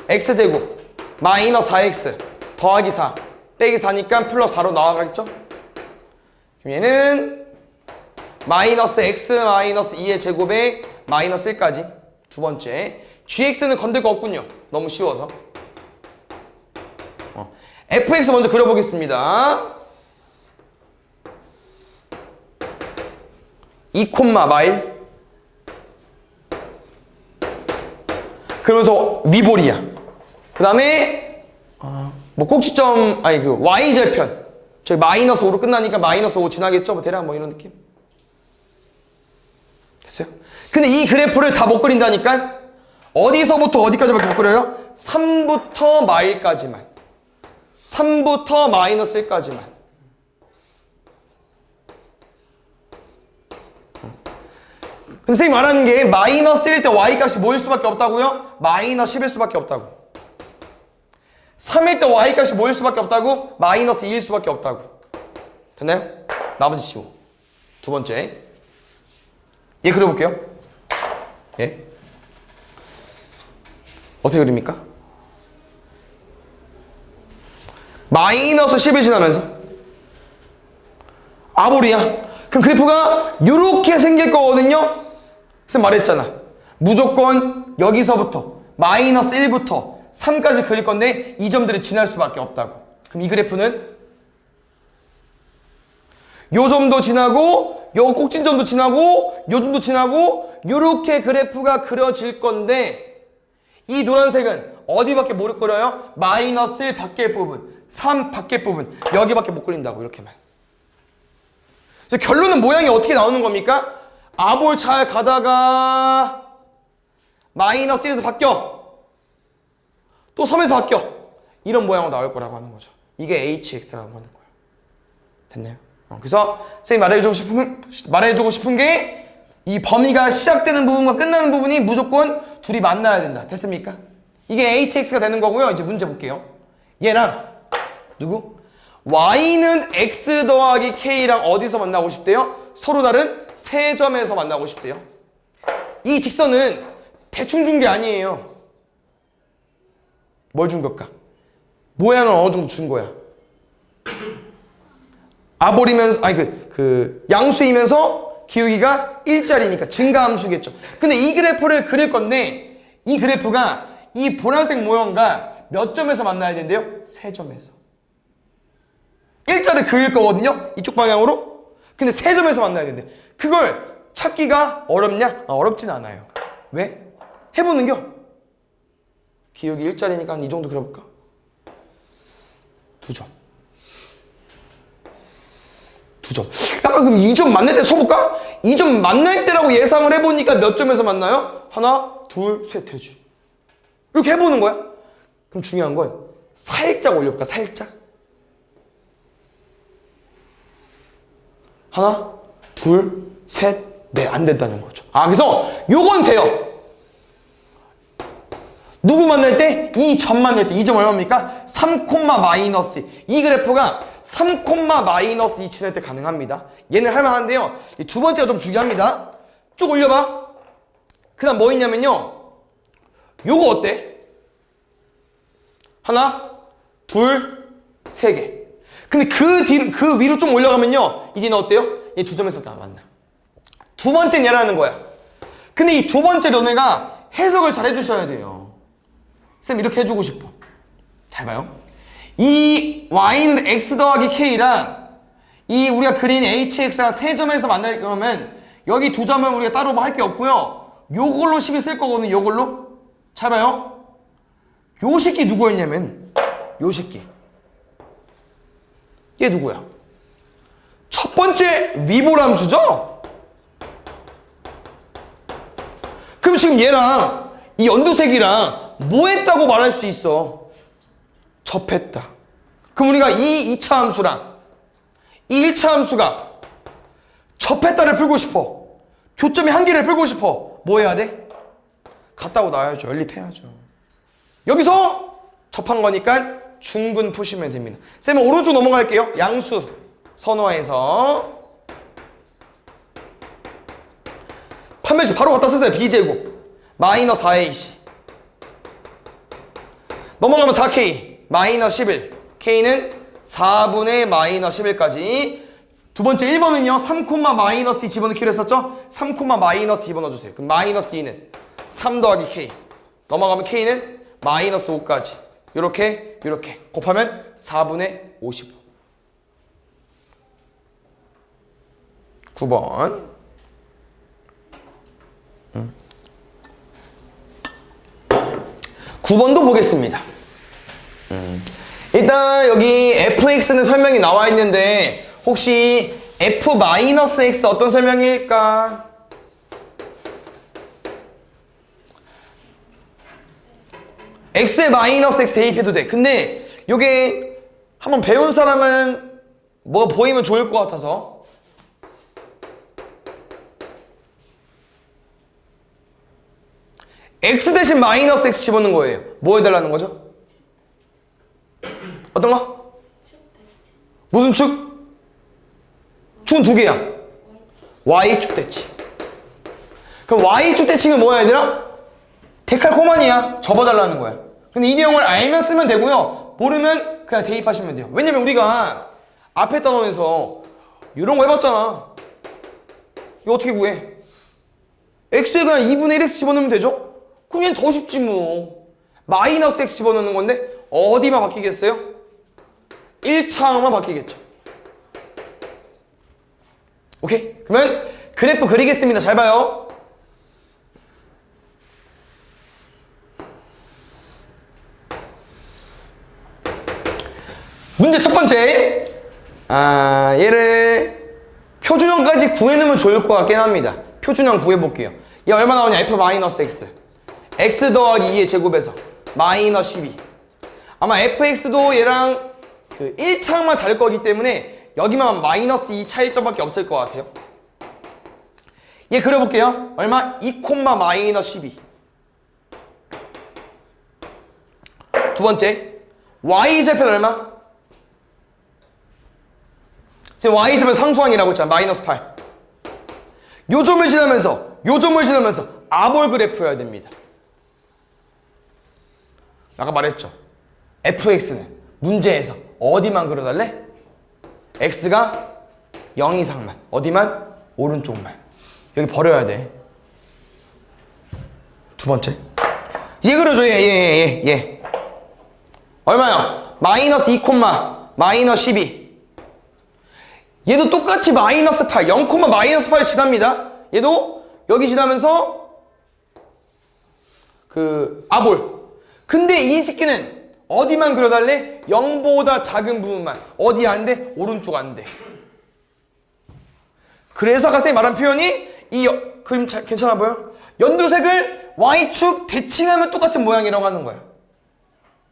x제곱 마이너스 4x 더하기 4 빼기 4니까 플러스 4로 나와가겠죠? 그럼 얘는 마이너스 x 마이너스 2의 제곱에 마이너스 1까지. 두 번째 gx는 건들 거 없군요. 너무 쉬워서. fx 먼저 그려보겠습니다. 2 마일. 그러면서 위볼이야. 그 다음에 뭐 꼭지점 아니 그 y절편 저희 마이너스 5로 끝나니까 마이너스 5 지나겠죠? 뭐 대략 뭐 이런 느낌? 됐어요? 근데 이 그래프를 다 못 그린다니까? 어디서부터 어디까지밖에 못 그려요? 3부터 마일까지만. 3부터 마이너스 1까지만. 근데 선생님이 말하는 게 마이너스 1일 때 y값이 뭐일 수밖에 없다고요? 마이너스 10일 수밖에 없다고. 3일 때 y값이 뭐일 수밖에 없다고? 마이너스 2일 수밖에 없다고. 됐나요? 나머지 지워. 두 번째 얘 그려볼게요. 예? 어떻게 그립니까? 마이너스 10일 지나면서 아볼이야. 그럼 그래프가 이렇게 생길 거거든요. 그래서 말했잖아. 무조건 여기서부터 마이너스 1부터 3까지 그릴 건데 이 점들을 지날 수밖에 없다고. 그럼 이 그래프는 요 점도 지나고 요 꼭진점도 지나고 요 점도 지나고 요렇게 그래프가 그려질 건데 이 노란색은 어디밖에 못 그려요? 마이너스 1 밖의 부분, 3 밖의 부분, 여기밖에 못 그린다고. 이렇게만. 그래서 결론은 모양이 어떻게 나오는 겁니까? 아볼 잘 가다가 마이너스 1에서 바뀌어, 또 3에서 바뀌어, 이런 모양으로 나올 거라고 하는 거죠. 이게 hx라고 하는 거예요. 됐나요? 그래서 선생님이 말해주고 싶은 게 이 범위가 시작되는 부분과 끝나는 부분이 무조건 둘이 만나야 된다. 됐습니까? 이게 hx가 되는 거고요. 이제 문제 볼게요. 얘랑 누구? y는 x 더하기 k랑 어디서 만나고 싶대요? 서로 다른 세 점에서 만나고 싶대요. 이 직선은 대충 준 게 아니에요. 뭘 준 걸까? 모양을 어느 정도 준 거야. 아볼이면서, 아니 양수이면서 기울기가 1짜리니까 증가함수겠죠. 근데 이 그래프를 그릴 건데 이 그래프가 이 보라색 모형과 몇 점에서 만나야 된대요? 세 점에서. 1자를 그릴 거거든요. 이쪽 방향으로. 근데 세 점에서 만나야 된대. 그걸 찾기가 어렵냐? 어렵진 않아요. 왜? 해보는겨. 기울기 1짜리니까 이 정도 그려볼까? 2점. 2점. 약간 그럼 2점 만날 때 쳐볼까? 2점 만날 때라고 예상을 해보니까 몇 점에서 만나요? 하나, 둘, 셋 되지. 이렇게 해보는 거야. 그럼 중요한 건 살짝 올려볼까? 살짝. 하나, 둘, 셋, 넷. 안 된다는 거죠. 그래서 요건 돼요. 누구 만날 때? 이 점 만날 때. 이 점 얼마입니까? 3, 마이너스. 이 그래프가 3, 마이너스 2 지날 때 가능합니다. 얘는 할만한데요. 이 두 번째가 좀 중요합니다. 쭉 올려봐. 그 다음 뭐 있냐면요. 요거 어때? 하나, 둘, 세 개. 근데 그 위로 좀 올라가면요. 이제는 어때요? 얘 두 점에서 안 만나. 두 번째는 얘라는 거야. 근데 이 두 번째 너네가 해석을 잘 해주셔야 돼요. 쌤 이렇게 해주고 싶어. 잘 봐요. 이 y는 x 더하기 k랑 이 우리가 그린 hx랑 세 점에서 만날 거면 여기 두 점은 우리가 따로 할 게 없고요. 요걸로 식을 쓸 거거든요. 요걸로. 잘 봐요. 요 식이 누구였냐면 요 식이. 얘 누구야? 첫 번째 위보람수죠? 그럼 지금 얘랑 이 연두색이랑 뭐 했다고 말할 수 있어? 접했다. 그럼 우리가 이 2차 함수랑 이 1차 함수가 접했다를 풀고 싶어. 교점이 한 개를 풀고 싶어. 뭐 해야 돼? 같다고 나와야죠. 연립해야죠. 여기서 접한 거니까 중근 푸시면 됩니다. 쌤은 오른쪽 넘어갈게요. 양수 선호해서 판별식 바로 갖다 쓰세요. b제곱 마이너스 4ac 넘어가면 4k 마이너스 11 k는 4분의 마이너스 11까지. 두 번째 1번은요 3, 마이너스 2 집어넣기로 했었죠. 3, 마이너스 2 집어넣어주세요. 그럼 마이너스 2는 3 더하기 k 넘어가면 k는 마이너스 5까지 요렇게 곱하면 4분의 55. 9번 9번도 보겠습니다. 일단 여기 fx는 설명이 나와 있는데 혹시 f-x 어떤 설명일까? x에 마이너스 x 대입해도 돼. 근데 요게 한번 배운 사람은 뭐 보이면 좋을 것 같아서 x 대신 마이너스 x 집어넣는 거예요. 뭐 해달라는 거죠? 어떤 거? 무슨 축? 축은 두 개야. y축 대칭. 그럼 y축 대칭은 뭐야 얘들아? 데칼코마니야. 접어달라는 거야. 근데 이 내용을 알면 쓰면 되고요. 모르면 그냥 대입하시면 돼요. 왜냐면 우리가 앞에 단원에서 이런 거 해봤잖아. 이거 어떻게 구해? x에 그냥 2분의 1x 집어넣으면 되죠? 그럼 얘는 더 쉽지 뭐. 마이너스 x 집어넣는 건데 어디만 바뀌겠어요? 1차만 바뀌겠죠. 오케이? 그러면 그래프 그리겠습니다. 잘 봐요. 문제 첫 번째. 얘를 표준형까지 구해놓으면 좋을 것 같긴 합니다. 표준형 구해볼게요. 얘 얼마 나오냐? f-x. x 더하기 2의 제곱에서 마이너스 12. 아마 fx도 얘랑 그 1차만 다를 거기 때문에 여기만 마이너스 2 차이점밖에 없을 것 같아요. 얘 그려볼게요. 얼마? 2, 마이너스 12. 두 번째. y좌편 얼마? 지금 y좌편 상수항이라고 했잖아. 마이너스 8. 요 점을 지나면서 아볼 그래프여야 됩니다. 아까 말했죠. fx는 문제에서 어디만 그려달래? x가 0 이상만. 어디만? 오른쪽만. 여기 버려야 돼. 두 번째. 얘 그려줘. 얘. 얼마야? 마이너스 2, 마이너스 12. 얘도 똑같이 마이너스 8. 0, 마이너스 8 지납니다. 얘도 여기 지나면서 그 아볼. 근데 이 새끼는 어디만 그려달래? 0보다 작은 부분만. 어디 안 돼? 오른쪽 안 돼. 그래서 아까 쌤이 말한 표현이 그림 괜찮아 보여? 연두색을 Y축 대칭하면 똑같은 모양이라고 하는 거야.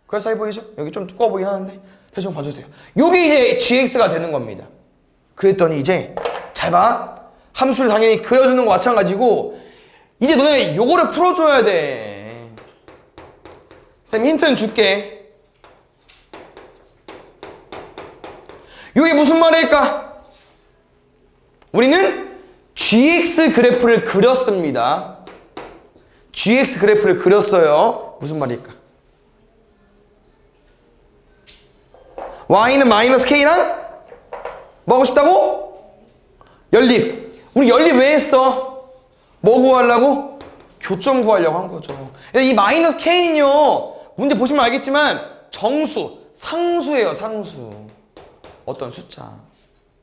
그래서 잘 보이죠? 여기 좀 두꺼워 보이긴 하는데 대충 봐주세요. 요게 이제 gx가 되는 겁니다. 그랬더니 이제 잘 봐. 함수를 당연히 그려주는 거 마찬가지고 이제 너네 요거를 풀어줘야 돼. 쌤 힌트는 줄게. 요게 무슨 말일까? 우리는 gx 그래프를 그렸습니다. gx 그래프를 그렸어요. 무슨 말일까? y는 마이너스 k랑 뭐 하고 싶다고? 연립. 우리 연립 왜 했어? 뭐 구하려고? 교점 구하려고 한 거죠. 이 마이너스 k는요, 문제 보시면 알겠지만 정수, 상수예요. 상수. 어떤 숫자.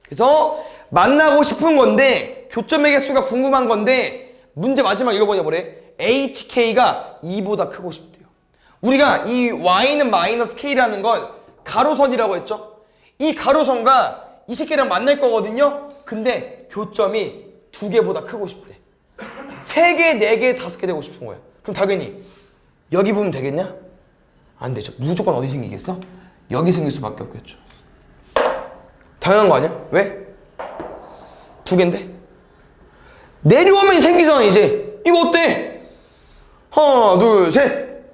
그래서 만나고 싶은 건데 교점의 개수가 궁금한 건데 문제 마지막 읽어보자 뭐래? hk가 2보다 크고 싶대요. 우리가 이 y는 마이너스 k라는 건 가로선이라고 했죠? 이 가로선과 이 새끼랑 만날 거거든요? 근데 교점이 2개보다 크고 싶대. 3개, 4개, 5개 되고 싶은 거야. 그럼 당연히 여기 보면 되겠냐? 안 되죠. 무조건 어디 생기겠어? 여기 생길 수밖에 없겠죠. 당연한 거 아니야? 왜? 2개인데? 내려오면 생기잖아 이제. 이거 어때? 하나, 둘, 셋.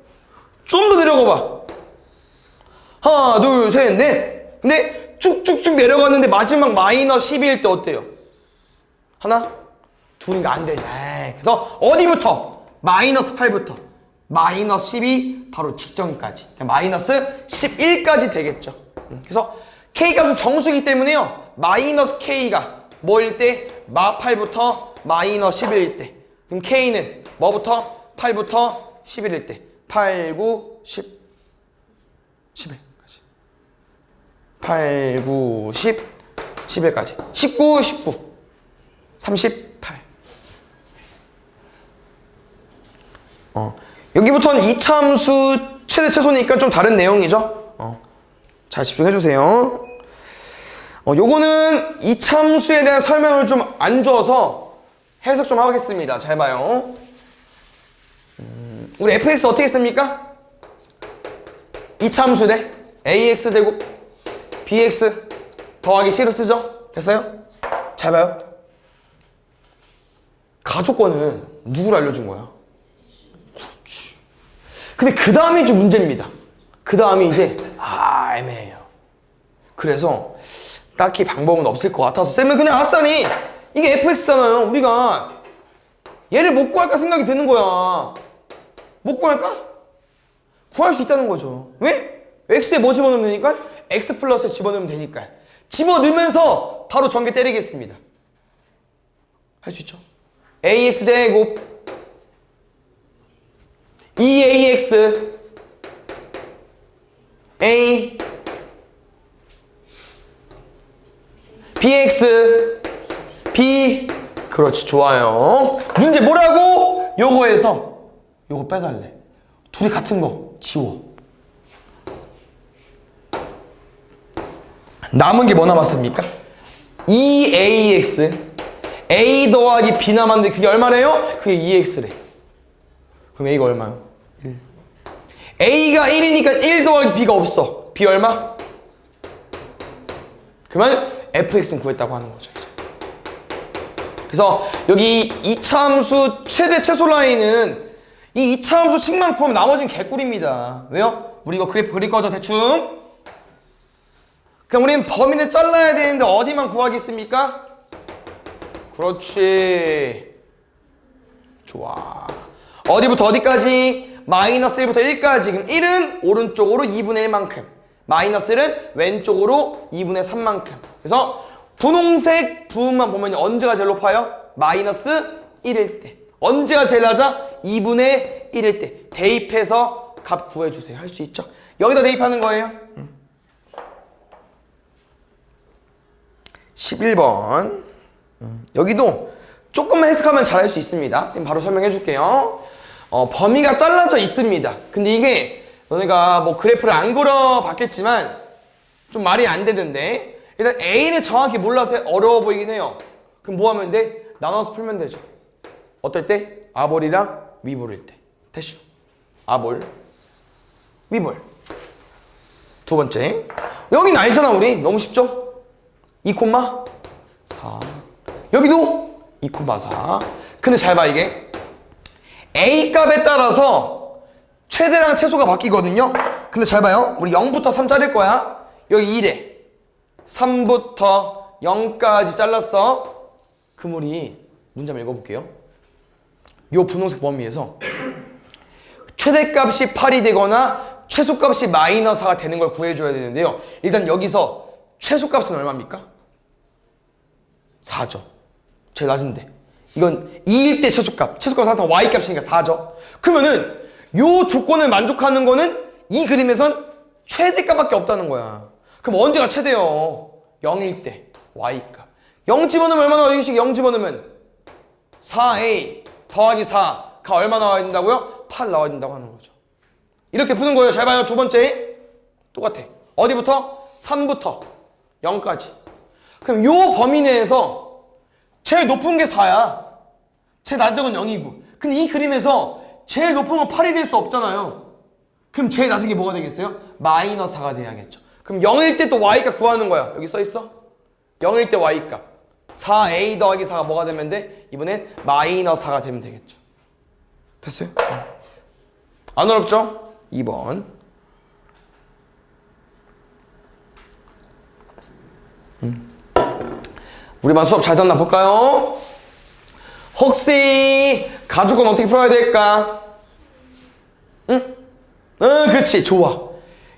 좀 더 내려가 봐. 하나, 둘, 셋, 넷. 근데 쭉쭉쭉 내려갔는데 마지막 마이너스 12일 때 어때요? 하나? 둘인가 안 되지. 그래서 어디부터? 마이너스 8부터 마이너스 12 바로 직전까지 마이너스 11까지 되겠죠. 그래서 K값은 정수이기 때문에요. 마이너스 K가 뭐일 때? 마 8부터 마이너스 11일 때. 그럼 K는 뭐부터? 8부터 11일 때. 8, 9, 10, 11까지. 8, 9, 10, 11까지. 19, 19, 38. 여기부터는 이차함수 최대 최소니까 좀 다른 내용이죠. 잘 집중해주세요. 요거는 이차함수에 대한 설명을 좀 안 줘서 해석 좀 하겠습니다. 잘 봐요. 우리 fx 어떻게 씁니까? 이차함수 대 ax제곱 bx 더하기 c로 쓰죠? 됐어요? 잘 봐요. 가족권은 누구를 알려준 거야? 그렇지. 근데 그 다음이 좀 문제입니다. 그 다음이 이제 애매해요. 그래서 딱히 방법은 없을 것 같아서 쌤은 그냥 아싸리 이게 fx잖아요. 우리가 얘를 못 구할까 생각이 드는 거야. 못 구할까? 구할 수 있다는 거죠. 왜? x에 뭐 집어넣으면 되니까? x 플러스에 집어넣으면 되니까. 집어넣으면서 바로 전개 때리겠습니다. 할 수 있죠. ax 제곱 2ax a bx b 그렇지 좋아요. 문제 뭐라고? 요거에서 요거 빼달래. 둘이 같은 거 지워. 남은 게 뭐 남았습니까? 2ax a 더하기 b 남았는데 그게 얼마래요? 그게 2x래. 그럼 a가 얼마요? 1. a가 1이니까 1 더하기 b가 없어. b 얼마? 그러면 fx는 구했다고 하는 거죠. 이제. 그래서 여기 2차 함수 최대 최소 라인은 이 2차 함수 식만 구하면 나머지는 개꿀입니다. 왜요? 우리 이거 그래프 그릴 거죠 대충? 그럼 우리는 범위를 잘라야 되는데 어디만 구하겠습니까? 그렇지. 좋아. 어디부터 어디까지? 마이너스 1부터 1까지. 그럼 1은 오른쪽으로 2분의 1만큼. 마이너스 1은 왼쪽으로 2분의 3만큼. 그래서 분홍색 부분만 보면 언제가 제일 높아요? 마이너스 1일 때. 언제가 제일 낮아? 2분의 1일 때. 대입해서 값 구해주세요. 할 수 있죠? 여기다 대입하는 거예요. 11번. 여기도 조금만 해석하면 잘 할 수 있습니다. 선생님 바로 설명해 줄게요. 범위가 잘라져 있습니다. 근데 이게 너네가 뭐 그래프를 안 그려봤겠지만 좀 말이 안 되던데 일단 A는 정확히 몰라서 어려워 보이긴 해요. 그럼 뭐 하면 돼? 나눠서 풀면 되죠. 어떨 때? 아볼이랑 위볼일 때. 됐죠? 아볼, 위볼. 두 번째. 여긴 알잖아 우리. 너무 쉽죠? 2,4. 여기도 2,4. 근데 잘 봐 이게. A 값에 따라서 최대랑 최소가 바뀌거든요. 근데 잘 봐요. 우리 0부터 3 자를 거야. 여기 2래. 3부터 0까지 잘랐어. 그럼 우리 문제 한번 읽어볼게요. 요 분홍색 범위에서 최대값이 8이 되거나 최소값이 마이너스 4가 되는 걸 구해줘야 되는데요. 일단 여기서 최소값은 얼마입니까? 4죠. 제일 낮은데. 이건 2일 때 최소값. 최소값은 항상 y값이니까 4죠. 그러면은 요 조건을 만족하는 거는 이 그림에선 최대값밖에 없다는 거야. 그럼 언제가 최대요? 0일 때 y값. 0 집어넣으면 얼마 나와요? 0 집어넣으면 4a 더하기 4가 얼마 나와야 된다고요? 8 나와야 된다고 하는 거죠. 이렇게 푸는 거예요. 잘 봐요. 두 번째 똑같아. 어디부터? 3부터 0까지. 그럼 요 범위 내에서 제일 높은 게 4야. 제일 낮은 건 0이고. 근데 이 그림에서 제일 높은 건 8이 될 수 없잖아요. 그럼 제일 낮은 게 뭐가 되겠어요? 마이너스 4가 돼야겠죠. 그럼 0일 때 또 y값 구하는 거야. 여기 써있어? 0일 때 y값 4a 더하기 4가 뭐가 되면 돼? 이번엔 마이너스 4가 되면 되겠죠. 됐어요? 안 어렵죠? 2번. 우리 반 수업 잘 듣나 볼까요? 혹시 가족은 어떻게 풀어야 될까? 응? 그렇지. 좋아.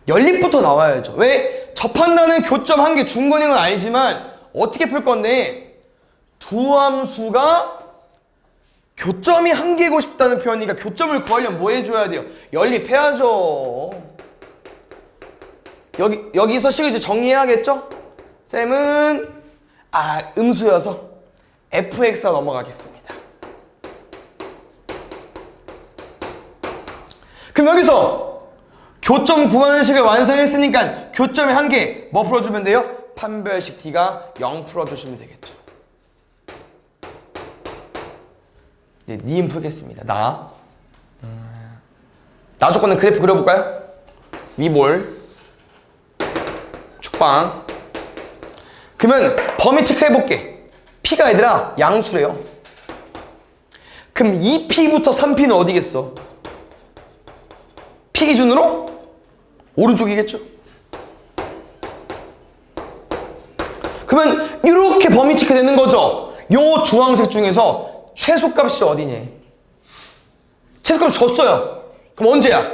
연립부터 나와야죠. 왜? 접한다는 교점 한 개 준 거는 알지만 어떻게 풀 건데 두 함수가 교점이 한 개고 싶다는 표현이니까 교점을 구하려면 뭐 해줘야 돼요? 연립해야죠. 여기서 식을 이제 정리해야겠죠? 쌤은 음수여서 fx가 넘어가겠습니다. 그럼 여기서 교점 구하는 식을 완성했으니까 교점이 한 개 뭐 풀어주면 돼요? 판별식 D가 0 풀어주시면 되겠죠. 이제 니은 풀겠습니다. 나 조건은 그래프 그려볼까요? 위볼 축방. 그러면 범위 체크해볼게. P가 얘들아 양수래요. 그럼 2P부터 3P는 어디겠어? P 기준으로 오른쪽이겠죠? 그러면 이렇게 범위 체크되는 거죠. 요 주황색 중에서 최소값이 어디냐? 최소값이 줬어요. 그럼 언제야?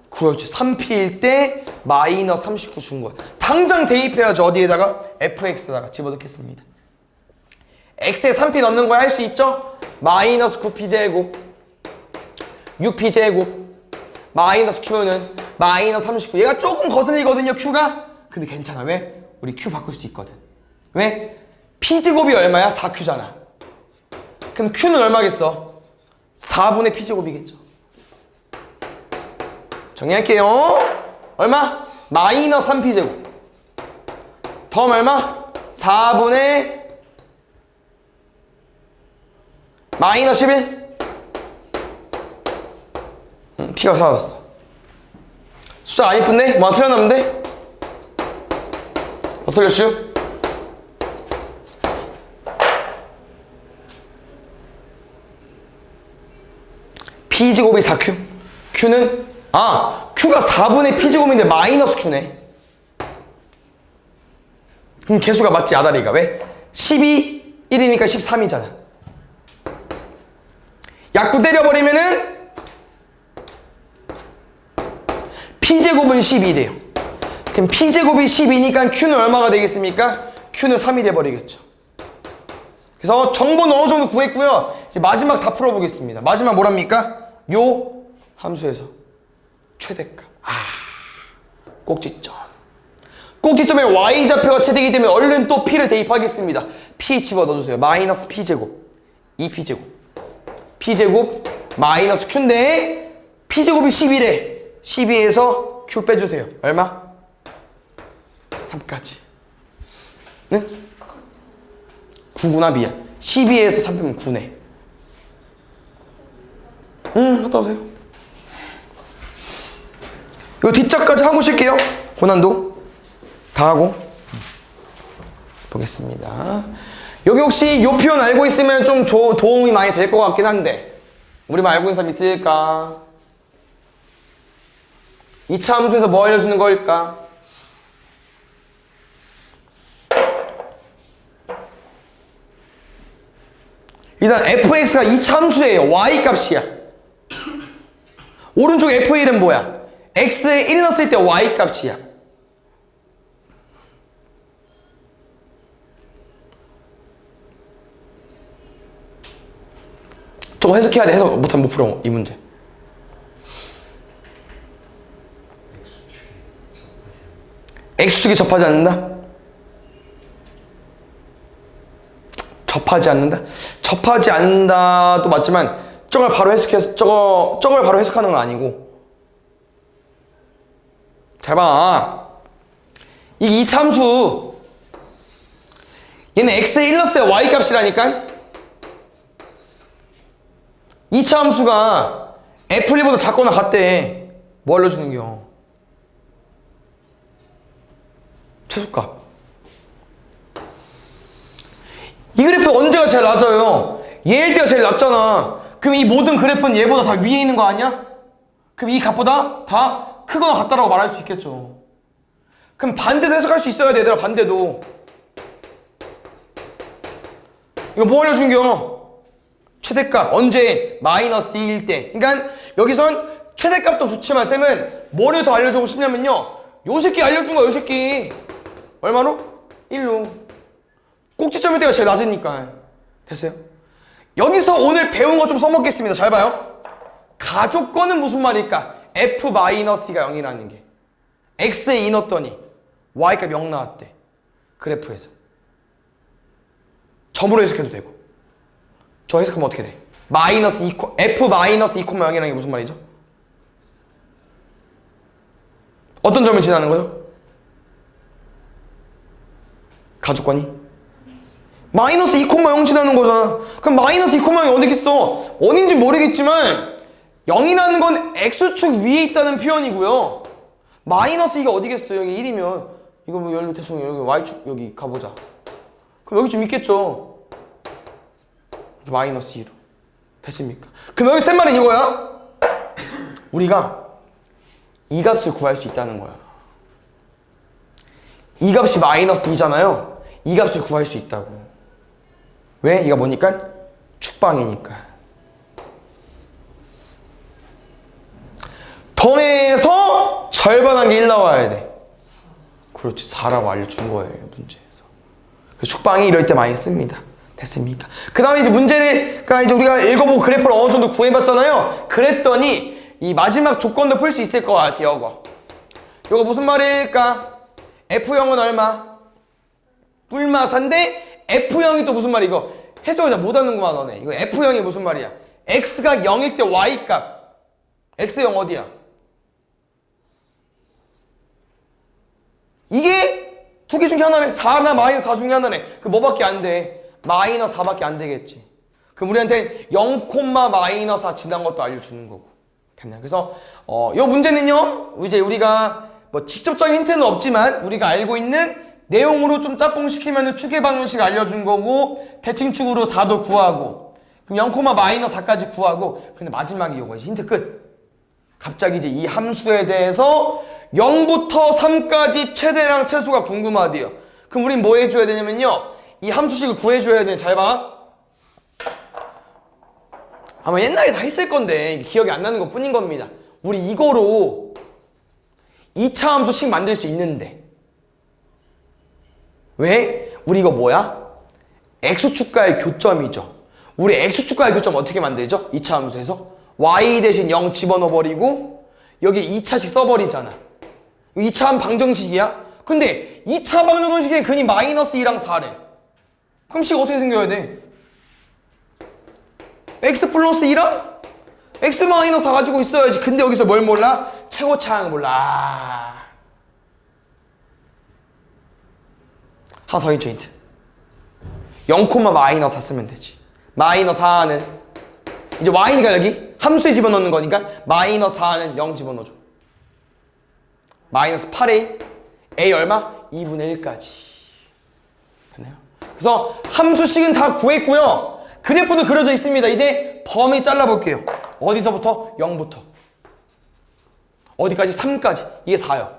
그렇지. 3P일 때 마이너스 39 준 거야. 당장 대입해야죠. 어디에다가? fx에다가 집어넣겠습니다. x에 3p 넣는 거 할 수 있죠? 마이너스 9p제곱 6p제곱 마이너스 q는 마이너스 39. 얘가 조금 거슬리거든요, q가. 근데 괜찮아. 왜? 우리 q 바꿀 수 있거든. 왜? p제곱이 얼마야? 4q잖아. 그럼 q는 얼마겠어? 4분의 p제곱이겠죠. 정리할게요. 얼마? 마이너스 3p제곱 더하면 얼마? 4분의 마이너스 11. p가 사라졌어. 숫자 안 이쁜데? 뭐 하나 틀렸나본데? 어떻게 틀렸슈? p제곱이 4q. q는 q가 4분의 p제곱인데 마이너스 q네. 그럼 개수가 맞지, 아다리가. 왜? 12, 1이니까 13이잖아. 약분 때려버리면은 p제곱은 12래요. 그럼 p제곱이 12니까 q는 얼마가 되겠습니까? q는 3이 돼버리겠죠. 그래서 정보는 어느 정도 구했고요. 이제 마지막 다 풀어보겠습니다. 마지막 뭐랍니까? 요 함수에서 최대값. 꼭지점. 꼭지점에 y좌표가 최대이기 때문에 얼른 또 p를 대입하겠습니다. p 집어넣어주세요. 마이너스 p제곱 2p제곱 p제곱 마이너스 q인데 p제곱이 11에 12에서 q 빼주세요. 얼마? 3까지. 네? 9구나 B야. 12에서 3 빼면 9네. 갔다 오세요. 이거 뒷짝까지 하고 쉴게요. 고난도 다 하고 보겠습니다. 여기 혹시 요 표현 알고 있으면 좀 도움이 많이 될 것 같긴 한데 우리만 알고 있는 사람 있을까? 2차 함수에서 뭐 알려주는 걸까? 일단 fx가 2차 함수예요. y 값이야. 오른쪽 f1은 뭐야? x에 1 넣었을 때 y 값이야. 저거 해석해야 돼. 해석 못하면 못 풀어, 이 문제. x축이 접하지 않는다? 접하지 않는다? 접하지 않는다도 맞지만 저걸 바로 해석해서 저걸 바로 해석하는 건 아니고. 잘 봐. 이 참수 얘는 x에 1 넣었을 때 y 값이라니까. 이 참수가 f1보다 작거나 같대. 뭐 알려주는겨? 최소값. 이 그래프 언제가 제일 낮아요? 얘일 때가 제일 낮잖아. 그럼 이 모든 그래프는 얘보다 다 위에 있는 거 아니야? 그럼 이 값보다 다 크거나 같다라고 말할 수 있겠죠. 그럼 반대도 해석할 수 있어야 돼, 얘들아. 반대도. 이거 뭐 알려준겨? 최대값. 언제? 마이너스 2일 때. 그러니까 여기선 최대값도 좋지만 쌤은 뭐를 더 알려주고 싶냐면요, 요 새끼 알려준 거야. 요 새끼 얼마로? 1로. 꼭지점일 때가 제일 낮으니까. 됐어요? 여기서 오늘 배운 거 좀 써먹겠습니다. 잘 봐요. 가족권은 무슨 말일까? f-가 0이라는 게 x에 2 넣었더니 y값 0 나왔대. 그래프에서 점으로 해석해도 되고. 저 해석하면 어떻게 돼? 마이너스 2, f-2,0이라는 게 무슨 말이죠? 어떤 점을 지나는 거죠? 가족관이 마이너스 2,0 지나는 거잖아. 그럼 마이너스 2,0이 어디 있어? 어딘지 모르겠지만 0이라는 건 x축 위에 있다는 표현이고요. 마이너스 2가 어디겠어요? 여기 1이면 이거 뭐 열로 대충 여기 y축 여기 가보자. 그럼 여기 좀 있겠죠? 마이너스 2로 됐습니까? 그럼 여기 쓴 말은 이거야. 우리가 이 값을 구할 수 있다는 거야. 이 값이 마이너스 2잖아요. 이 값을 구할 수 있다고. 왜? 이가 뭐니까? 축방이니까. 더해서 절반한 게 1 나와야 돼. 그렇지, 4라고 알려준 거예요, 문제에서. 축방이 이럴 때 많이 씁니다. 됐습니까? 그 다음에 이제 문제가 이제 우리가 읽어보고 그래프를 어느 정도 구해봤잖아요. 그랬더니 이 마지막 조건도 풀 수 있을 것 같아요. 이거 무슨 말일까? F0은 얼마? 뿔마사인데 F0이 또 무슨 말이야? 이거 해석을 잘 못하는구만 너네. 이거 F0이 무슨 말이야? X가 0일 때 Y값. X0 어디야? 이게 두 개 중에 하나네. 4나 마이너스 4 중에 하나네. 그 뭐밖에 안 돼? 마이너스 4밖에 안 되겠지. 그럼 우리한테 0, 마이너스 4 지난 것도 알려주는 거고. 됐나요? 그래서 요 문제는요. 이제 우리가 뭐 직접적인 힌트는 없지만 우리가 알고 있는 내용으로 좀 짬뽕시키면 추계 방정식 알려준 거고 대칭축으로 4도 구하고 그럼 0, 마이너스 4까지 구하고 근데 마지막이 요거 힌트 끝. 갑자기 이제 이 함수에 대해서 0부터 3까지 최대랑 최소가 궁금하대요. 그럼 우린 뭐 해줘야 되냐면요. 이 함수식을 구해줘야 돼. 잘 봐. 아마 옛날에 다 했을 건데 기억이 안 나는 것 뿐인 겁니다. 우리 이거로 2차 함수식 만들 수 있는데 왜? 우리 이거 뭐야? X축과의 교점이죠. 우리 X축과의 교점 어떻게 만들죠? 2차 함수에서 Y 대신 0 집어넣어버리고 여기 2차식 써버리잖아. 2차 방정식이야? 근데 2차 방정식에 근이 마이너스 2랑 4래. 그럼 식 어떻게 생겨야 돼? X 플러스 2랑 X 마이너스 4 가지고 있어야지. 근데 여기서 뭘 몰라? 최고차항 몰라. 하나 더 있죠 힌트. 0, 마이너스 4 쓰면 되지. 마이너스 4는 이제 Y니까 여기 함수에 집어넣는 거니까 마이너스 4는 0 집어넣어줘. 마이너스 8A A 얼마? 2분의 1까지. 됐나요? 그래서 함수식은 다 구했고요. 그래프도 그려져 있습니다. 이제 범위 잘라볼게요. 어디서부터? 0부터 어디까지? 3까지. 이게 4요.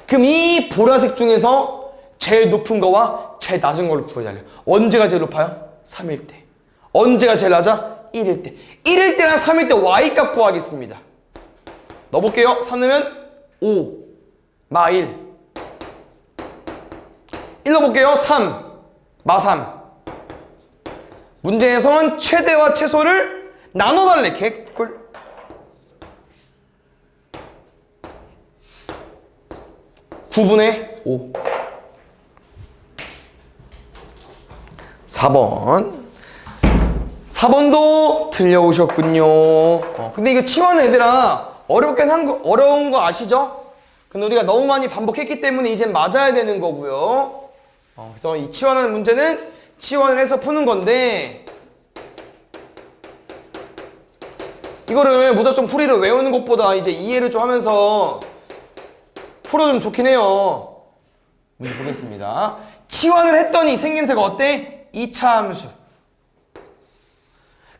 그럼 이 보라색 중에서 제일 높은 거와 제일 낮은 걸로 구해달래요. 언제가 제일 높아요? 3일 때. 언제가 제일 낮아? 1일 때. 1일 때랑 3일 때 Y값 구하겠습니다. 넣어볼게요. 3 넣으면 5 마 1. 1 넣어볼게요. 3 마 3. 문제에서는 최대와 최소를 나눠달래. 개꿀. (9분의 5) 4번 4번도 틀려오셨군요. 근데 이거 치환은 얘들아 어려운 거 아시죠? 근데 우리가 너무 많이 반복했기 때문에 이젠 맞아야 되는 거고요. 그래서 이 치환하는 문제는 치환을 해서 푸는 건데 이거를 무작정 풀이를 외우는 것보다 이제 이해를 좀 하면서 풀어주면 좋긴 해요. 문제 보겠습니다. 치환을 했더니 생김새가 어때? 2차 함수.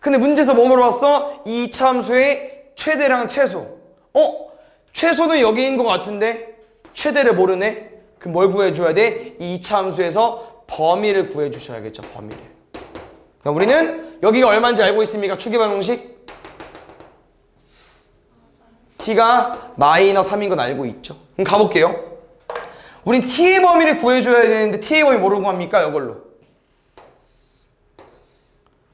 근데 문제에서 뭐 물어봤어? 2차 함수의 최대랑 최소. 최소는 여기인 것 같은데 최대를 모르네? 그럼 뭘 구해줘야 돼? 이 2차 함수에서 범위를 구해주셔야겠죠. 범위를. 그럼 우리는 여기가 얼마인지 알고 있습니까? 추계방정식 t가 마이너스 3인 건 알고 있죠. 그럼 가볼게요. 우린 t의 범위를 구해줘야 되는데 t의 범위 뭐라고 합니까? 이걸로.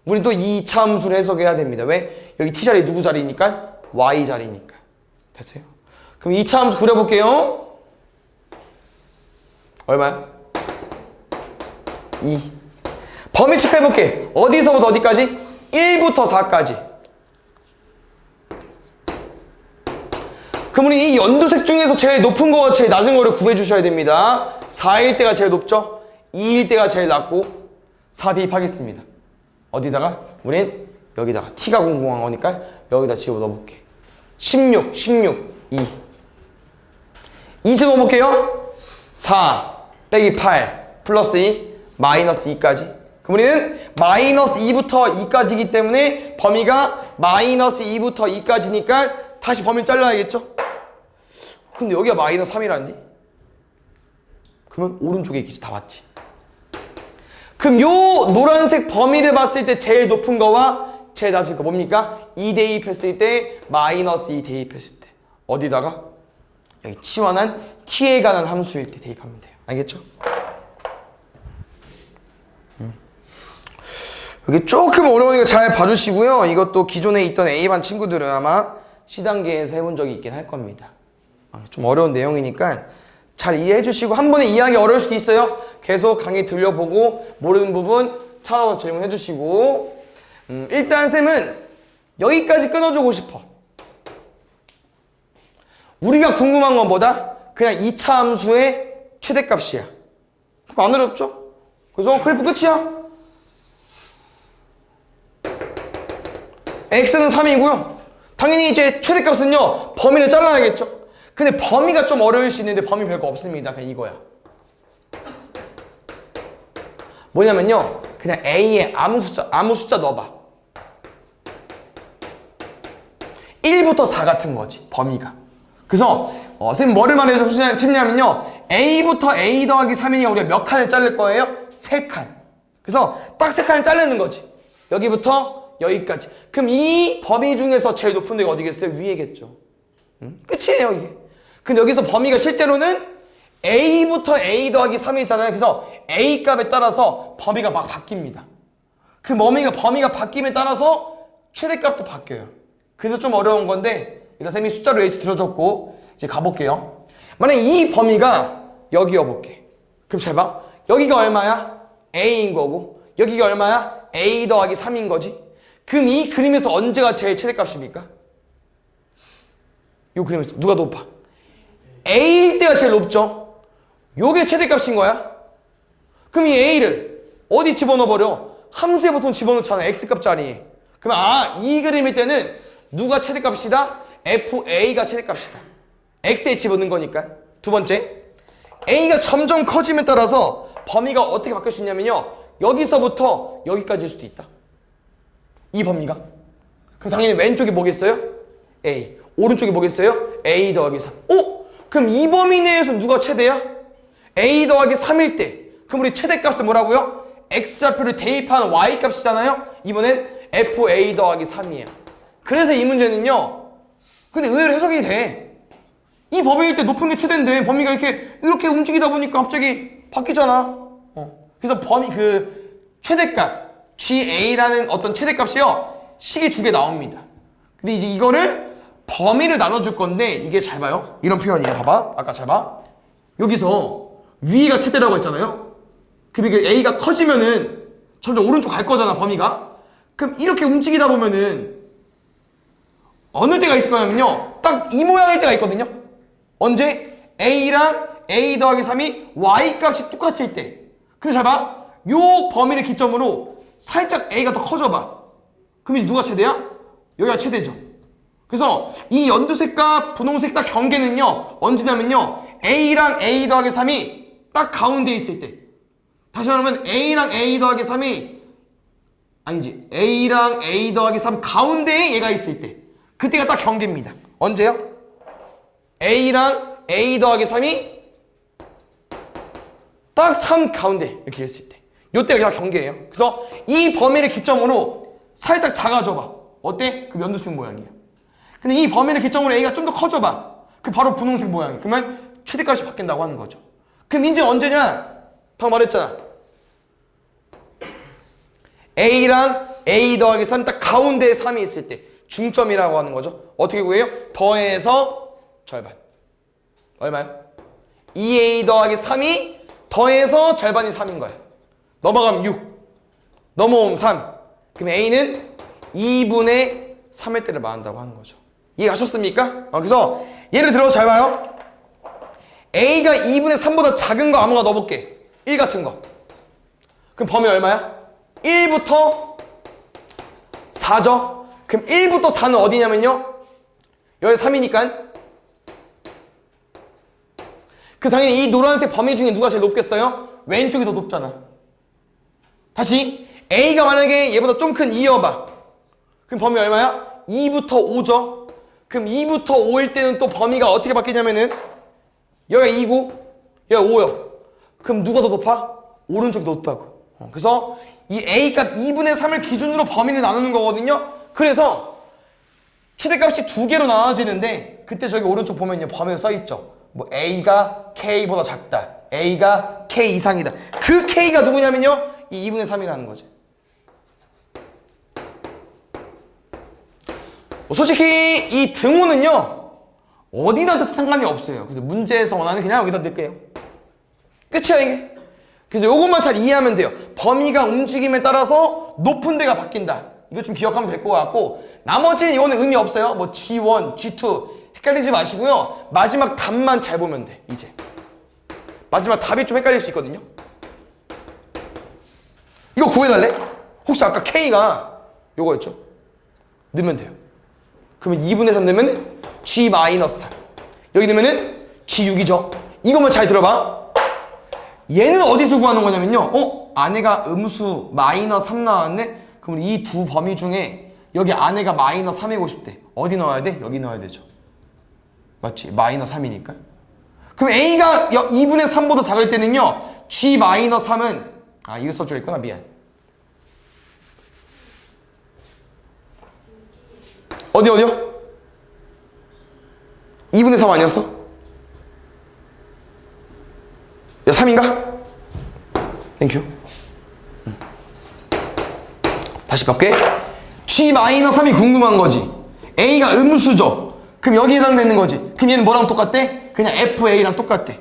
우린 또 2차 함수를 해석해야 됩니다. 왜? 여기 t 자리 누구 자리니까? y 자리니까. 됐어요? 그럼 2차 함수 그려볼게요. 얼마야? 2. 범위 체크해볼게. 어디서부터 어디까지? 1부터 4까지. 그럼 우리 이 연두색 중에서 제일 높은 거와 제일 낮은 거를 구해주셔야 됩니다. 4일 때가 제일 높죠? 2일 때가 제일 낮고 4 대입하겠습니다. 어디다가? 우린 여기다가 t가 궁금한 거니까 여기다 집어넣어볼게. 16, 2 집어넣어볼게요. 4 빼기 8 플러스 2 마이너스 2까지. 그럼 우리는 마이너스 2부터 2까지이기 때문에 범위가 마이너스 2부터 2까지니까 다시 범위 잘라야겠죠? 근데 여기가 마이너스 3이라는데? 그러면 오른쪽에 있겠지. 다 맞지? 그럼 요 노란색 범위를 봤을 때 제일 높은 거와 제일 낮은 거 뭡니까? 2 대입했을 때 마이너스 2 대입했을 때 어디다가? 여기 치환한 t에 관한 함수일 때 대입하면 돼요. 알겠죠? 여기 조금 어려우니까 잘 봐주시고요. 이것도 기존에 있던 A반 친구들은 아마 C단계에서 해본 적이 있긴 할 겁니다. 좀 어려운 내용이니까 잘 이해해 주시고 한 번에 이해하기 어려울 수도 있어요. 계속 강의 들려보고 모르는 부분 찾아서 질문해 주시고 일단 쌤은 여기까지 끊어주고 싶어. 우리가 궁금한 건 뭐다? 그냥 2차 함수의 최대값이야. 안 어렵죠? 그래서 그래프 끝이야. x는 3이고요. 당연히 이제 최대값은요 범위를 잘라야겠죠. 근데 범위가 좀 어려울 수 있는데 범위 별거 없습니다. 그냥 이거야. 뭐냐면요 그냥 a에 아무 숫자 넣어봐. 1부터 4 같은 거지 범위가. 그래서 선생님 뭐를 말해줘 싶냐면요 a부터 a 더하기 3이니까 우리가 몇 칸을 자를 거예요? 3칸. 그래서 딱 3칸을 자르는 거지. 여기부터 여기까지. 그럼 이 범위 중에서 제일 높은 데가 어디겠어요? 위에겠죠. 끝이에요 이게. 근데 여기서 범위가 실제로는 a부터 a 더하기 3이잖아요. 그래서 a 값에 따라서 범위가 막 바뀝니다. 그 범위가 바뀜에 따라서 최대값도 바뀌어요. 그래서 좀 어려운 건데 일단 쌤이 숫자로 예시 들어줬고 이제 가볼게요. 만약에 이 범위가 여기여볼게. 그럼 잘 봐. 여기가 얼마야? a인 거고 여기가 얼마야? a 더하기 3인 거지. 그럼 이 그림에서 언제가 제일 최대값입니까? 이 그림에서 누가 높아? a일 때가 제일 높죠. 요게 최대값인 거야. 그럼 이 a를 어디 집어넣어버려? 함수에 보통 집어넣잖아. x값 자리에. 그럼 이 그림일 때는 누가 최대값이다? fa가 최대값이다. x에 집어넣는 거니까. 두 번째, a가 점점 커짐에 따라서 범위가 어떻게 바뀔 수 있냐면요 여기서부터 여기까지일 수도 있다. 이 범위가. 그럼 당연히 왼쪽이 뭐겠어요? a. 오른쪽이 뭐겠어요? a 더하기 3. 그럼 이 범위 내에서 누가 최대야? a 더하기 3일 때. 그럼 우리 최대값은 뭐라고요? x좌표를 대입한 y값이잖아요. 이번엔 fa 더하기 3이에요. 그래서 이 문제는요 근데 의외로 해석이 돼. 이 범위일 때 높은 게 최대인데 범위가 이렇게 움직이다 보니까 갑자기 바뀌잖아. 그래서 최대값 GA라는 어떤 최대값이요 식이 두 개 나옵니다. 근데 이제 이거를 범위를 나눠줄 건데 이게 잘 봐요. 이런 표현이에요. 봐봐. 아까 잘 봐. 여기서 위가 최대라고 했잖아요. 그럼 이게 A가 커지면은 점점 오른쪽 갈 거잖아 범위가. 그럼 이렇게 움직이다 보면은 어느 때가 있을 거냐면요 딱 이 모양일 때가 있거든요. 언제? A랑 A 더하기 3이 Y값이 똑같을 때. 근데 잘 봐. 요 범위를 기점으로 살짝 A가 더 커져봐. 그럼 이제 누가 최대야? 여기가 최대죠. 그래서 이 연두색과 분홍색 딱 경계는요 언제냐면요 A랑 A 더하기 3이 딱 가운데 있을 때. 다시 말하면 A랑 A 더하기 3이 아니지 A랑 A 더하기 3 가운데에 얘가 있을 때. 그때가 딱 경계입니다. 언제요? A랑 A 더하기 3이 딱 3 가운데 이렇게 있을 때. 요때가 다 경계예요. 그래서 이 범위를 기점으로 살짝 작아져봐. 어때? 그 연두색 모양이야. 근데 이 범위를 기점으로 A가 좀 더 커져봐. 그 바로 분홍색 모양이. 그러면 최대값이 바뀐다고 하는 거죠. 그럼 이제 언제냐? 방금 말했잖아. A랑 A 더하기 3 딱 가운데에 3이 있을 때. 중점이라고 하는 거죠. 어떻게 구해요? 더해서 절반. 얼마요? 2A 더하기 3이 더해서 절반이 3인 거야. 넘어가면 6. 넘어오면 3. 그럼 A는 2분의 3의 때를 말한다고 하는 거죠. 이해가셨습니까? 그래서 예를 들어서 잘 봐요. A가 2분의 3보다 작은 거 아무거나 넣어볼게. 1 같은 거. 그럼 범위 얼마야? 1부터 4죠? 그럼 1부터 4는 어디냐면요? 여기 3이니까. 그럼 당연히 이 노란색 범위 중에 누가 제일 높겠어요? 왼쪽이 더 높잖아. 다시 A가 만약에 얘보다 좀 큰 2여봐. 그럼 범위 얼마야? 2부터 5죠? 그럼 2부터 5일 때는 또 범위가 어떻게 바뀌냐면은 여기가 2고 여기가 5요. 그럼 누가 더 높아? 오른쪽이 더 높다고. 그래서 이 A값 2분의 3을 기준으로 범위를 나누는 거거든요. 그래서 최대값이 두 개로 나눠지는데 그때 저기 오른쪽 보면요 범위가 써있죠. 뭐 A가 K보다 작다. A가 K 이상이다. 그 K가 누구냐면요 이 2분의 3이라는 거지. 솔직히 이 등호는요 어디다 둬도 상관이 없어요. 그래서 문제에서 원하는 그냥 여기다 넣을게요. 끝이야 이게. 그래서 요것만 잘 이해하면 돼요. 범위가 움직임에 따라서 높은 데가 바뀐다. 이거 좀 기억하면 될 것 같고, 나머지는 이거는 의미 없어요. 뭐 G1, G2 헷갈리지 마시고요. 마지막 답만 잘 보면 돼. 이제 마지막 답이 좀 헷갈릴 수 있거든요. 이거 구해달래? 혹시 아까 K가 요거였죠? 넣으면 돼요. 그러면 2분의 3 넣으면 G-3. 여기 넣으면은 G6이죠. 이것만 잘 들어봐. 얘는 어디서 구하는 거냐면요. 안에가 음수 마이너스 3 나왔네? 그럼 이 두 범위 중에 여기 안에가 마이너스 3이고 싶대. 어디 넣어야 돼? 여기 넣어야 되죠. 맞지? 마이너스 3이니까. 그럼 A가 2분의 3보다 작을 때는요. G-3은 이거 써줘 있구나. 미안. 어디요? 2분의 3 아니었어? 야 3인가? 땡큐. 다시 볼게. G-3이 궁금한 거지. A가 음수죠. 그럼 여기에 해당되는 거지. 그럼 얘는 뭐랑 똑같대? 그냥 FA랑 똑같대.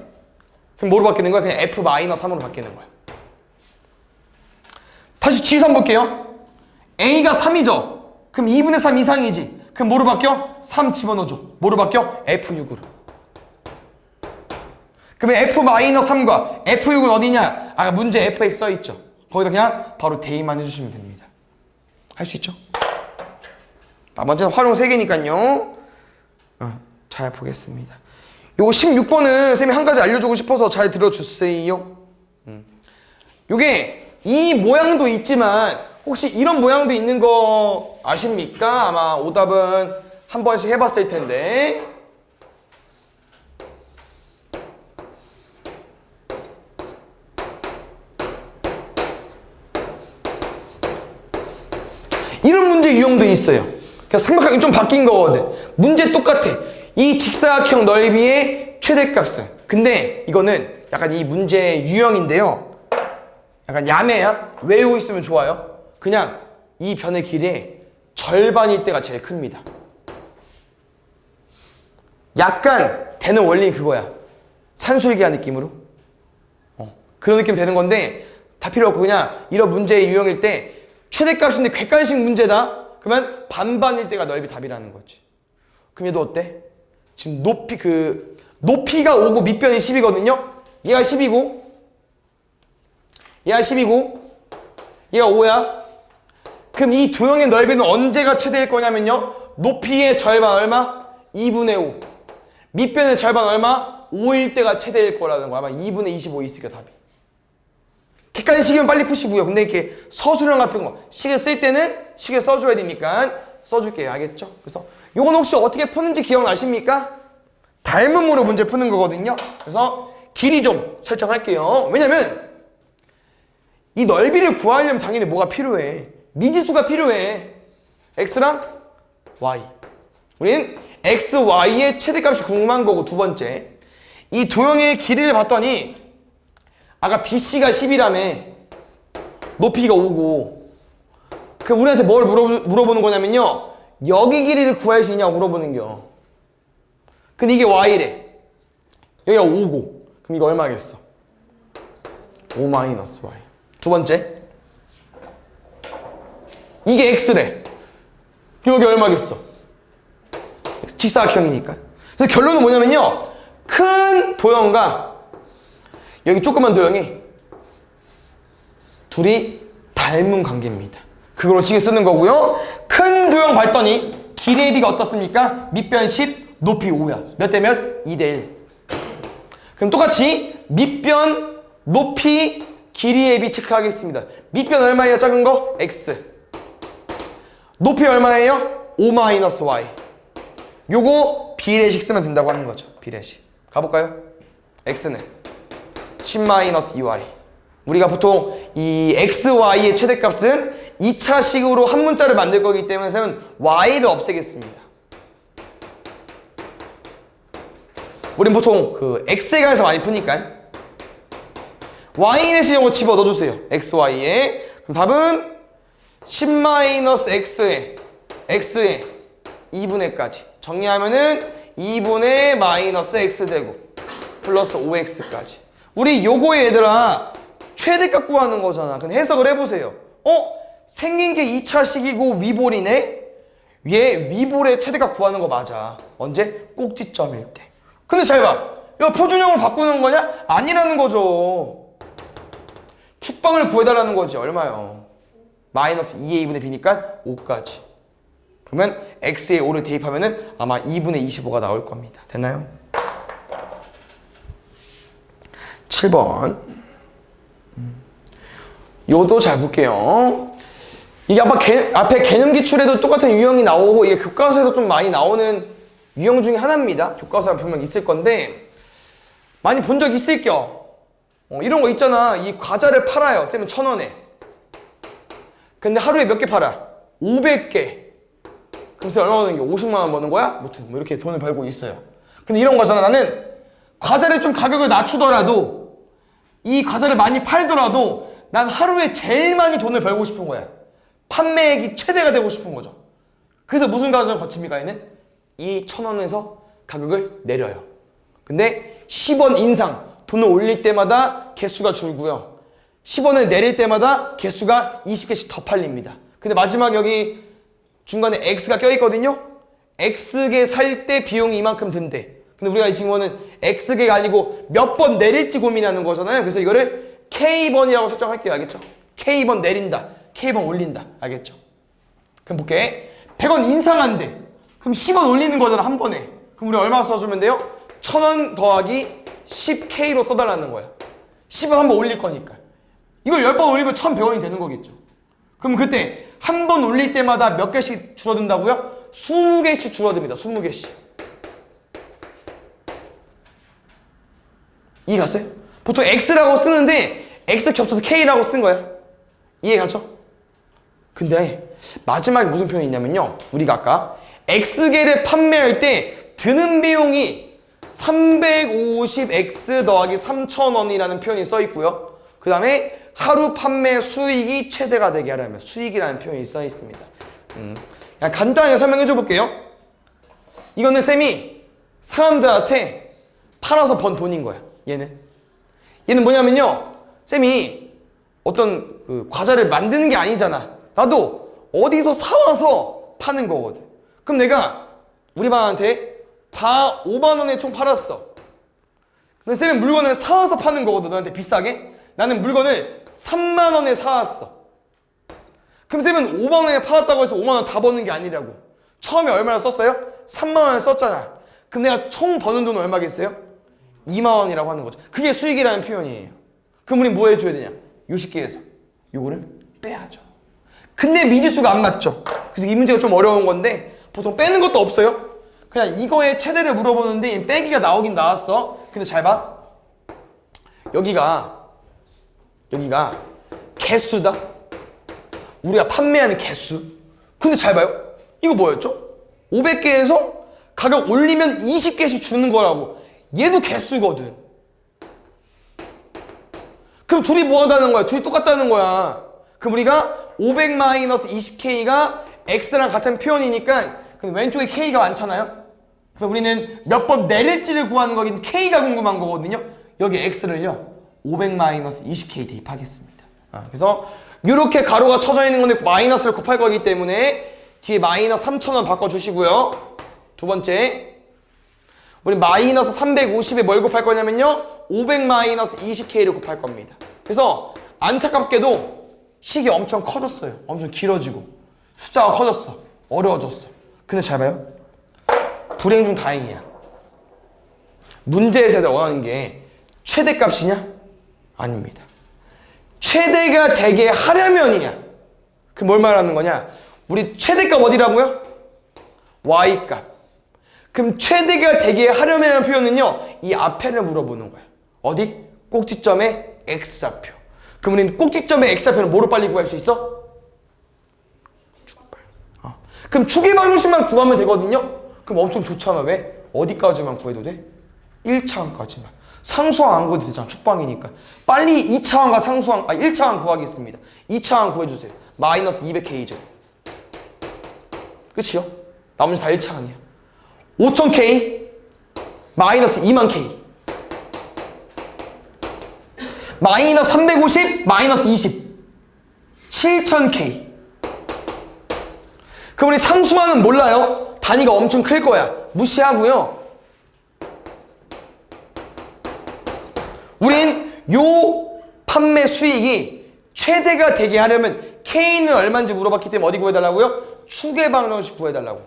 그럼 뭐로 바뀌는 거야? 그냥 F-3으로 바뀌는 거야. 다시 G3 볼게요. A가 3이죠. 그럼 2분의 3 이상이지. 그럼 뭐로 바뀌어? 3 집어넣어줘. 뭐로 바뀌어? F6으로. 그러면 F-3과 F6은 어디냐? 아까 문제 FX 써있죠. 거기다 그냥 바로 대입만 해주시면 됩니다. 할 수 있죠? 나머지는 활용 3개니까요. 잘 보겠습니다. 요거 16번은 쌤이 한 가지 알려주고 싶어서 잘 들어주세요. 요게 이 모양도 있지만 혹시 이런 모양도 있는 거 아십니까? 아마 오답은 한 번씩 해봤을 텐데. 이런 문제 유형도 있어요. 그냥 삼각형이 좀 바뀐 거거든. 문제 똑같아. 이 직사각형 넓이의 최대값은. 근데 이거는 약간 이 문제 유형인데요. 약간 야매야. 외우고 있으면 좋아요. 그냥 이 변의 길이의 절반일 때가 제일 큽니다. 약간 되는 원리는 그거야. 산술기한 느낌으로. 그런 느낌 되는 건데 다 필요 없고 그냥 이런 문제의 유형일 때 최대값인데 객관식 문제다? 그러면 반반일 때가 넓이 답이라는 거지. 그럼 얘도 어때? 지금 높이가 5고 밑변이 10이거든요? 얘가 10이고 얘가 10이고 얘가 5야. 그럼 이 도형의 넓이는 언제가 최대일 거냐면요. 높이의 절반 얼마? 2분의 5. 밑변의 절반 얼마? 5일 때가 최대일 거라는 거야. 아마 2분의 25 있으니까 답이. 객관식이면 빨리 푸시고요. 근데 이렇게 서술형 같은 거 식을 쓸 때는 식을 써줘야 되니까 써줄게요. 알겠죠? 그래서 요건 혹시 어떻게 푸는지 기억나십니까? 닮음으로 문제 푸는 거거든요. 그래서 길이 좀 설정할게요. 왜냐면 이 넓이를 구하려면 당연히 뭐가 필요해? 미지수가 필요해. x랑 y. 우리는 x, y의 최대값이 궁금한 거고, 두 번째 이 도형의 길이를 봤더니 아까 BC가 10이라며 높이가 5고 그럼 우리한테 뭘 물어보는 거냐면요. 여기 길이를 구할 수 있냐고 물어보는 겨. 근데 이게 y래. 여기가 5고 그럼 이거 얼마겠어? 5-y. 두 번째 이게 x래. 여기 얼마겠어? 직사각형이니까. 그래서 결론은 뭐냐면요. 큰 도형과 여기 조그만 도형이 둘이 닮은 관계입니다. 그걸로 식을 쓰는 거고요. 큰 도형 봤더니 길이의 비가 어떻습니까? 밑변 10, 높이 5야. 몇 대 몇? 2대 1. 그럼 똑같이 밑변, 높이, 길이의 비 체크하겠습니다. 밑변 얼마예요? 작은 거? x. 높이 얼마예요? 5-y. 요거 비례식 쓰면 된다고 하는 거죠. 비례식. 가볼까요? x는 10-2y. 우리가 보통 이 x, y의 최대값은 2차식으로 한 문자를 만들 거기 때문에 쌤은 y를 없애겠습니다. 우린 보통 그 x에 관해서 많이 푸니까 y 대신 이거 집어 넣어주세요. x, y에. 그럼 답은 10-x에 x에 2분의까지. 정리하면은 2분의 마이너스 x제곱 플러스 5x까지. 우리 요거에 얘들아 최대값 구하는 거잖아. 근데 해석을 해보세요. 생긴 게 2차식이고 위볼이네? 얘 위볼의 최대값 구하는 거 맞아. 언제? 꼭지점일 때. 근데 잘 봐. 이거 표준형을 바꾸는 거냐? 아니라는 거죠. 축방을 구해달라는 거지. 얼마요? 마이너스 2의 2분의 b니까 5까지. 그러면 x의 5를 대입하면은 아마 2분의 25가 나올 겁니다. 됐나요? 7번. 요도 잘 볼게요. 이게 앞에 개념 기출에도 똑같은 유형이 나오고 이게 교과서에서 좀 많이 나오는 유형 중에 하나입니다. 교과서에 분명 있을 건데 많이 본 적 있을 겨. 이런 거 있잖아. 이 과자를 팔아요. 쌤은 1,000원에. 근데 하루에 몇 개 팔아? 500개. 그럼 쌤 얼마 버는 게 50만 원 버는 거야? 무튼 뭐 이렇게 돈을 벌고 있어요. 근데 이런 거잖아. 나는 과자를 좀 가격을 낮추더라도 이 과자를 많이 팔더라도 난 하루에 제일 많이 돈을 벌고 싶은 거야. 판매액이 최대가 되고 싶은 거죠. 그래서 무슨 과정을 거칩니까? 얘는 이 1,000원에서 가격을 내려요. 근데 10원 인상, 돈을 올릴 때마다 개수가 줄고요. 10원을 내릴 때마다 개수가 20개씩 더 팔립니다. 근데 마지막 여기 중간에 X가 껴있거든요. X개 살 때 비용이 이만큼 든대. 근데 우리가 지금 이거는 X개가 아니고 몇 번 내릴지 고민하는 거잖아요. 그래서 이거를 K번이라고 설정할게요. 알겠죠? K번 내린다. K번 올린다. 알겠죠? 그럼 볼게. 100원 인상한대. 그럼 10원 올리는 거잖아. 한 번에. 그럼 우리 얼마 써주면 돼요? 1,000원 더하기 10K로 써달라는 거야. 10원 한 번 올릴 거니까. 이걸 10번 올리면 1,100원이 되는 거겠죠. 그럼 그때 한 번 올릴 때마다 몇 개씩 줄어든다고요? 20개씩 줄어듭니다. 20개씩. 이해 갔어요? 보통 X라고 쓰는데 X 겹쳐서 K라고 쓴 거야. 이해 가죠? 근데 마지막에 무슨 표현이 있냐면요. 우리가 아까 X개를 판매할 때 드는 비용이 350X 더하기 3,000원이라는 표현이 써 있고요. 그 다음에 하루 판매 수익이 최대가 되게 하려면 수익이라는 표현이 써 있습니다. 그냥 간단하게 설명해 줘 볼게요. 이거는 쌤이 사람들한테 팔아서 번 돈인 거야. 얘는 뭐냐면요. 쌤이 어떤 그 과자를 만드는 게 아니잖아. 나도 어디서 사와서 파는 거거든. 그럼 내가 우리 반한테 다 5만 원에 총 팔았어. 근데 쌤은 물건을 사와서 파는 거거든. 너한테 비싸게. 나는 물건을 3만 원에 사왔어. 그럼 쌤은 5만 원에 팔았다고 해서 5만 원 다 버는 게 아니라고. 처음에 얼마나 썼어요? 3만 원을 썼잖아. 그럼 내가 총 버는 돈은 얼마겠어요? 2만 원이라고 하는 거죠. 그게 수익이라는 표현이에요. 그럼 우린 뭐 해줘야 되냐? 요식계에서 요거를 빼야죠. 근데 미지수가 안 맞죠. 그래서 이 문제가 좀 어려운 건데 보통 빼는 것도 없어요. 그냥 이거의 최대를 물어보는데 빼기가 나오긴 나왔어. 근데 잘 봐. 여기가 개수다. 우리가 판매하는 개수. 근데 잘 봐요. 이거 뭐였죠? 500개에서 가격 올리면 20개씩 주는 거라고. 얘도 개수거든. 그럼 둘이 뭐 하다는 거야? 둘이 똑같다는 거야. 그럼 우리가 500-20K가 X랑 같은 표현이니까 그럼 왼쪽에 K가 많잖아요? 그래서 우리는 몇 번 내릴지를 구하는 거긴 K가 궁금한 거거든요. 여기 X를요 500-20K 대입하겠습니다. 그래서 이렇게 가로가 쳐져 있는 건데 마이너스를 곱할 거기 때문에 뒤에 마이너스 3,000원 바꿔주시고요. 두 번째, 우리 마이너스 350에 뭘 곱할 거냐면요 500-20K를 곱할 겁니다. 그래서 안타깝게도 식이 엄청 커졌어요. 엄청 길어지고 숫자가 커졌어. 어려워졌어. 근데 잘 봐요. 불행 중 다행이야. 문제에서 원하는 게 최대값이냐? 아닙니다. 최대가 되게 하려면이야. 그 뭘 말하는 거냐? 우리 최대값 어디라고요? Y값. 그럼 최대가 되게 하려면 표현은요 이 앞에를 물어보는 거야. 어디? 꼭지점의 X좌표. 그럼 우리는 꼭지점의 X좌표를 뭐로 빨리 구할 수 있어? 축발. 그럼 축의 방정식만 구하면 되거든요. 그럼 엄청 좋잖아. 왜? 어디까지만 구해도 돼? 1차원까지만. 상수항 안 구해도 되잖아. 축방이니까. 빨리 2차원과 1차원 구하겠습니다. 2차원 구해주세요. 마이너스 200K죠. 그치요? 나머지 다 1차원이야. 5000K 마이너스 20000K 마이너스 350 마이너스 20 7000K. 그럼 우리 상수항은 몰라요. 단위가 엄청 클 거야. 무시하고요. 우린 요 판매 수익이 최대가 되게 하려면 K는 얼마인지 물어봤기 때문에 어디 구해달라고요? 추계 방정식 구해달라고.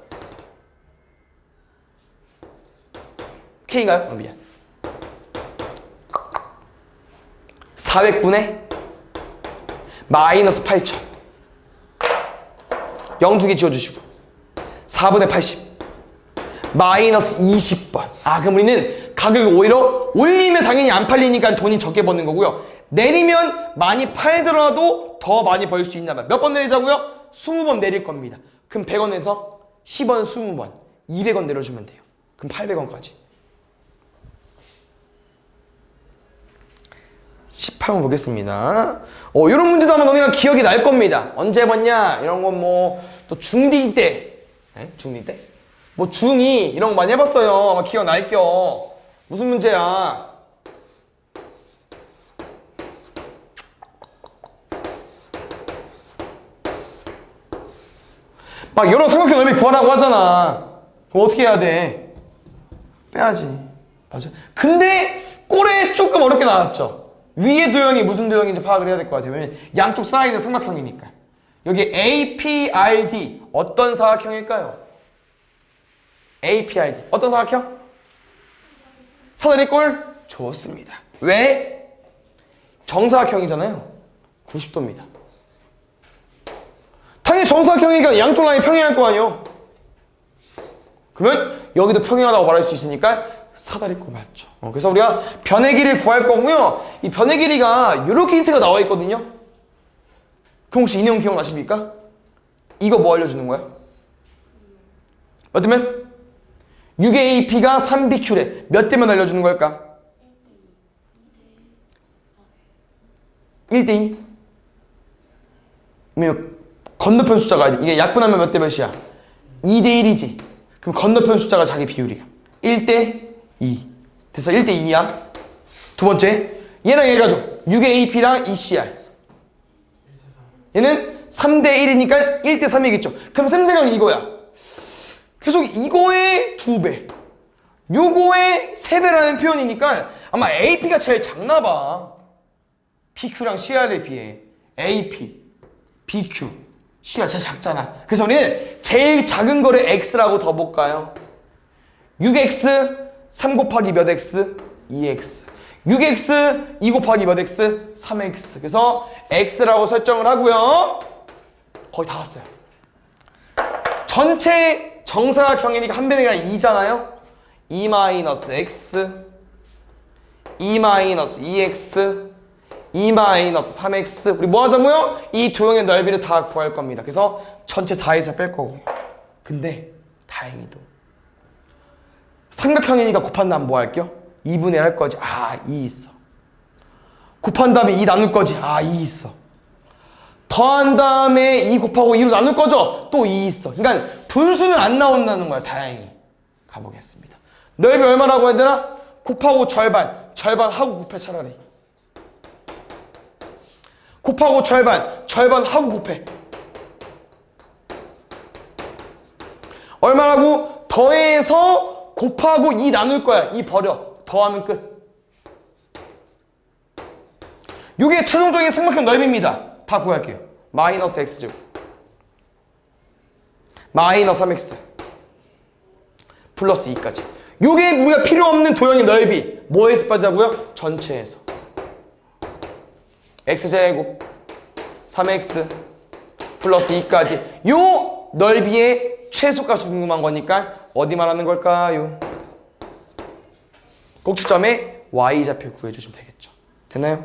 K인가요? 미안. 400분의 마이너스 8000 0 두 개 지워주시고 4분의 80 마이너스 20번. 그럼 우리는 가격을 오히려 올리면 당연히 안 팔리니까 돈이 적게 버는 거고요. 내리면 많이 팔더라도 더 많이 벌 수 있나 봐요. 몇 번 내리자고요? 20번 내릴 겁니다. 그럼 100원에서 10원 20번 200원 내려주면 돼요. 그럼 800원까지. 18번 보겠습니다. 이런 문제도 아마 너네가 기억이 날 겁니다. 언제 봤냐? 이런 건 뭐 또 중2 때, 중2 때? 뭐 중2 이런 거 많이 해봤어요. 아마 기억 날 겨. 무슨 문제야? 막 이런 삼각형 넓이 구하라고 하잖아. 그럼 어떻게 해야 돼? 빼야지. 맞아. 근데 꼴에 조금 어렵게 나왔죠. 위의 도형이 무슨 도형인지 파악을 해야 될 것 같아요. 왜냐면 양쪽 사이드는 삼각형이니까. 여기 APID 어떤 사각형일까요? APID 어떤 사각형? 사다리꼴? 좋습니다. 왜? 정사각형이잖아요. 90도입니다. 당연히 정사각형이니까 양쪽 라인이 평행할 거 아니에요. 그러면 여기도 평행하다고 말할 수 있으니까 사다리꼴 맞죠. 그래서 우리가 변의 길이를 구할 거고요. 이 변의 길이가 이렇게 힌트가 나와 있거든요. 그럼 혹시 이 내용 기억나십니까? 이거 뭐 알려주는 거야? 어쩌면 6의 AP가 3BQ래. 몇 대면 알려주는 걸까? 1대2? 건너편 숫자가 이게 약분하면 몇 대 몇이야? 2대1이지. 그럼 건너편 숫자가 자기 비율이야. 1대2. 됐어. 1대2야. 두 번째. 얘랑 얘가 줘. 6의 AP랑 ECR. 얘는 3대1이니까 1대3이겠죠. 그럼 쌤생각은 이거야. 계속 이거의 2배. 요거의 3배라는 표현이니까 아마 AP가 제일 작나 봐. PQ랑 CR에 비해. AP, BQ, C가 제일 작잖아. 그래서 우리는 제일 작은 거를 X라고 더 볼까요? 6X 3 곱하기 몇 X? 2X. 6X 2 곱하기 몇 X? 3X. 그래서 X라고 설정을 하고요. 거의 다 왔어요. 전체 정사각형이니까 한 배는 그냥 2잖아요. 2-X 2-2X 2-3X. 우리 뭐 하자고요? 이 도형의 넓이를 다 구할 겁니다. 그래서 전체 4에서 뺄 거고요. 근데 다행히도 삼각형이니까 곱한 다음 뭐 할게요? 2분의 1 할 거지. 2 있어. 곱한 다음에 2 나눌 거지. 2 있어. 더한 다음에 2 곱하고 2로 나눌 거죠? 또 2 있어. 그러니까 분수는 안 나온다는 거야. 다행히. 가보겠습니다. 넓이 얼마라고 해야 되나? 곱하고 절반. 절반하고 곱해 차라리. 곱하고 절반. 절반하고 곱해. 얼마라고? 더해서 곱하고 2 나눌 거야. 2 버려. 더하면 끝. 이게 최종적인 삼각형 넓이입니다. 다 구할게요. 마이너스 X제곱 마이너스 3X 플러스 2까지. 이게 우리가 필요 없는 도형의 넓이. 뭐에서 빠지자고요? 전체에서. X제곱 3X 플러스 2까지. 요 넓이의 최소값이 궁금한 거니까 어디 말하는 걸까요? 꼭지점에 Y좌표 구해주시면 되겠죠. 됐나요?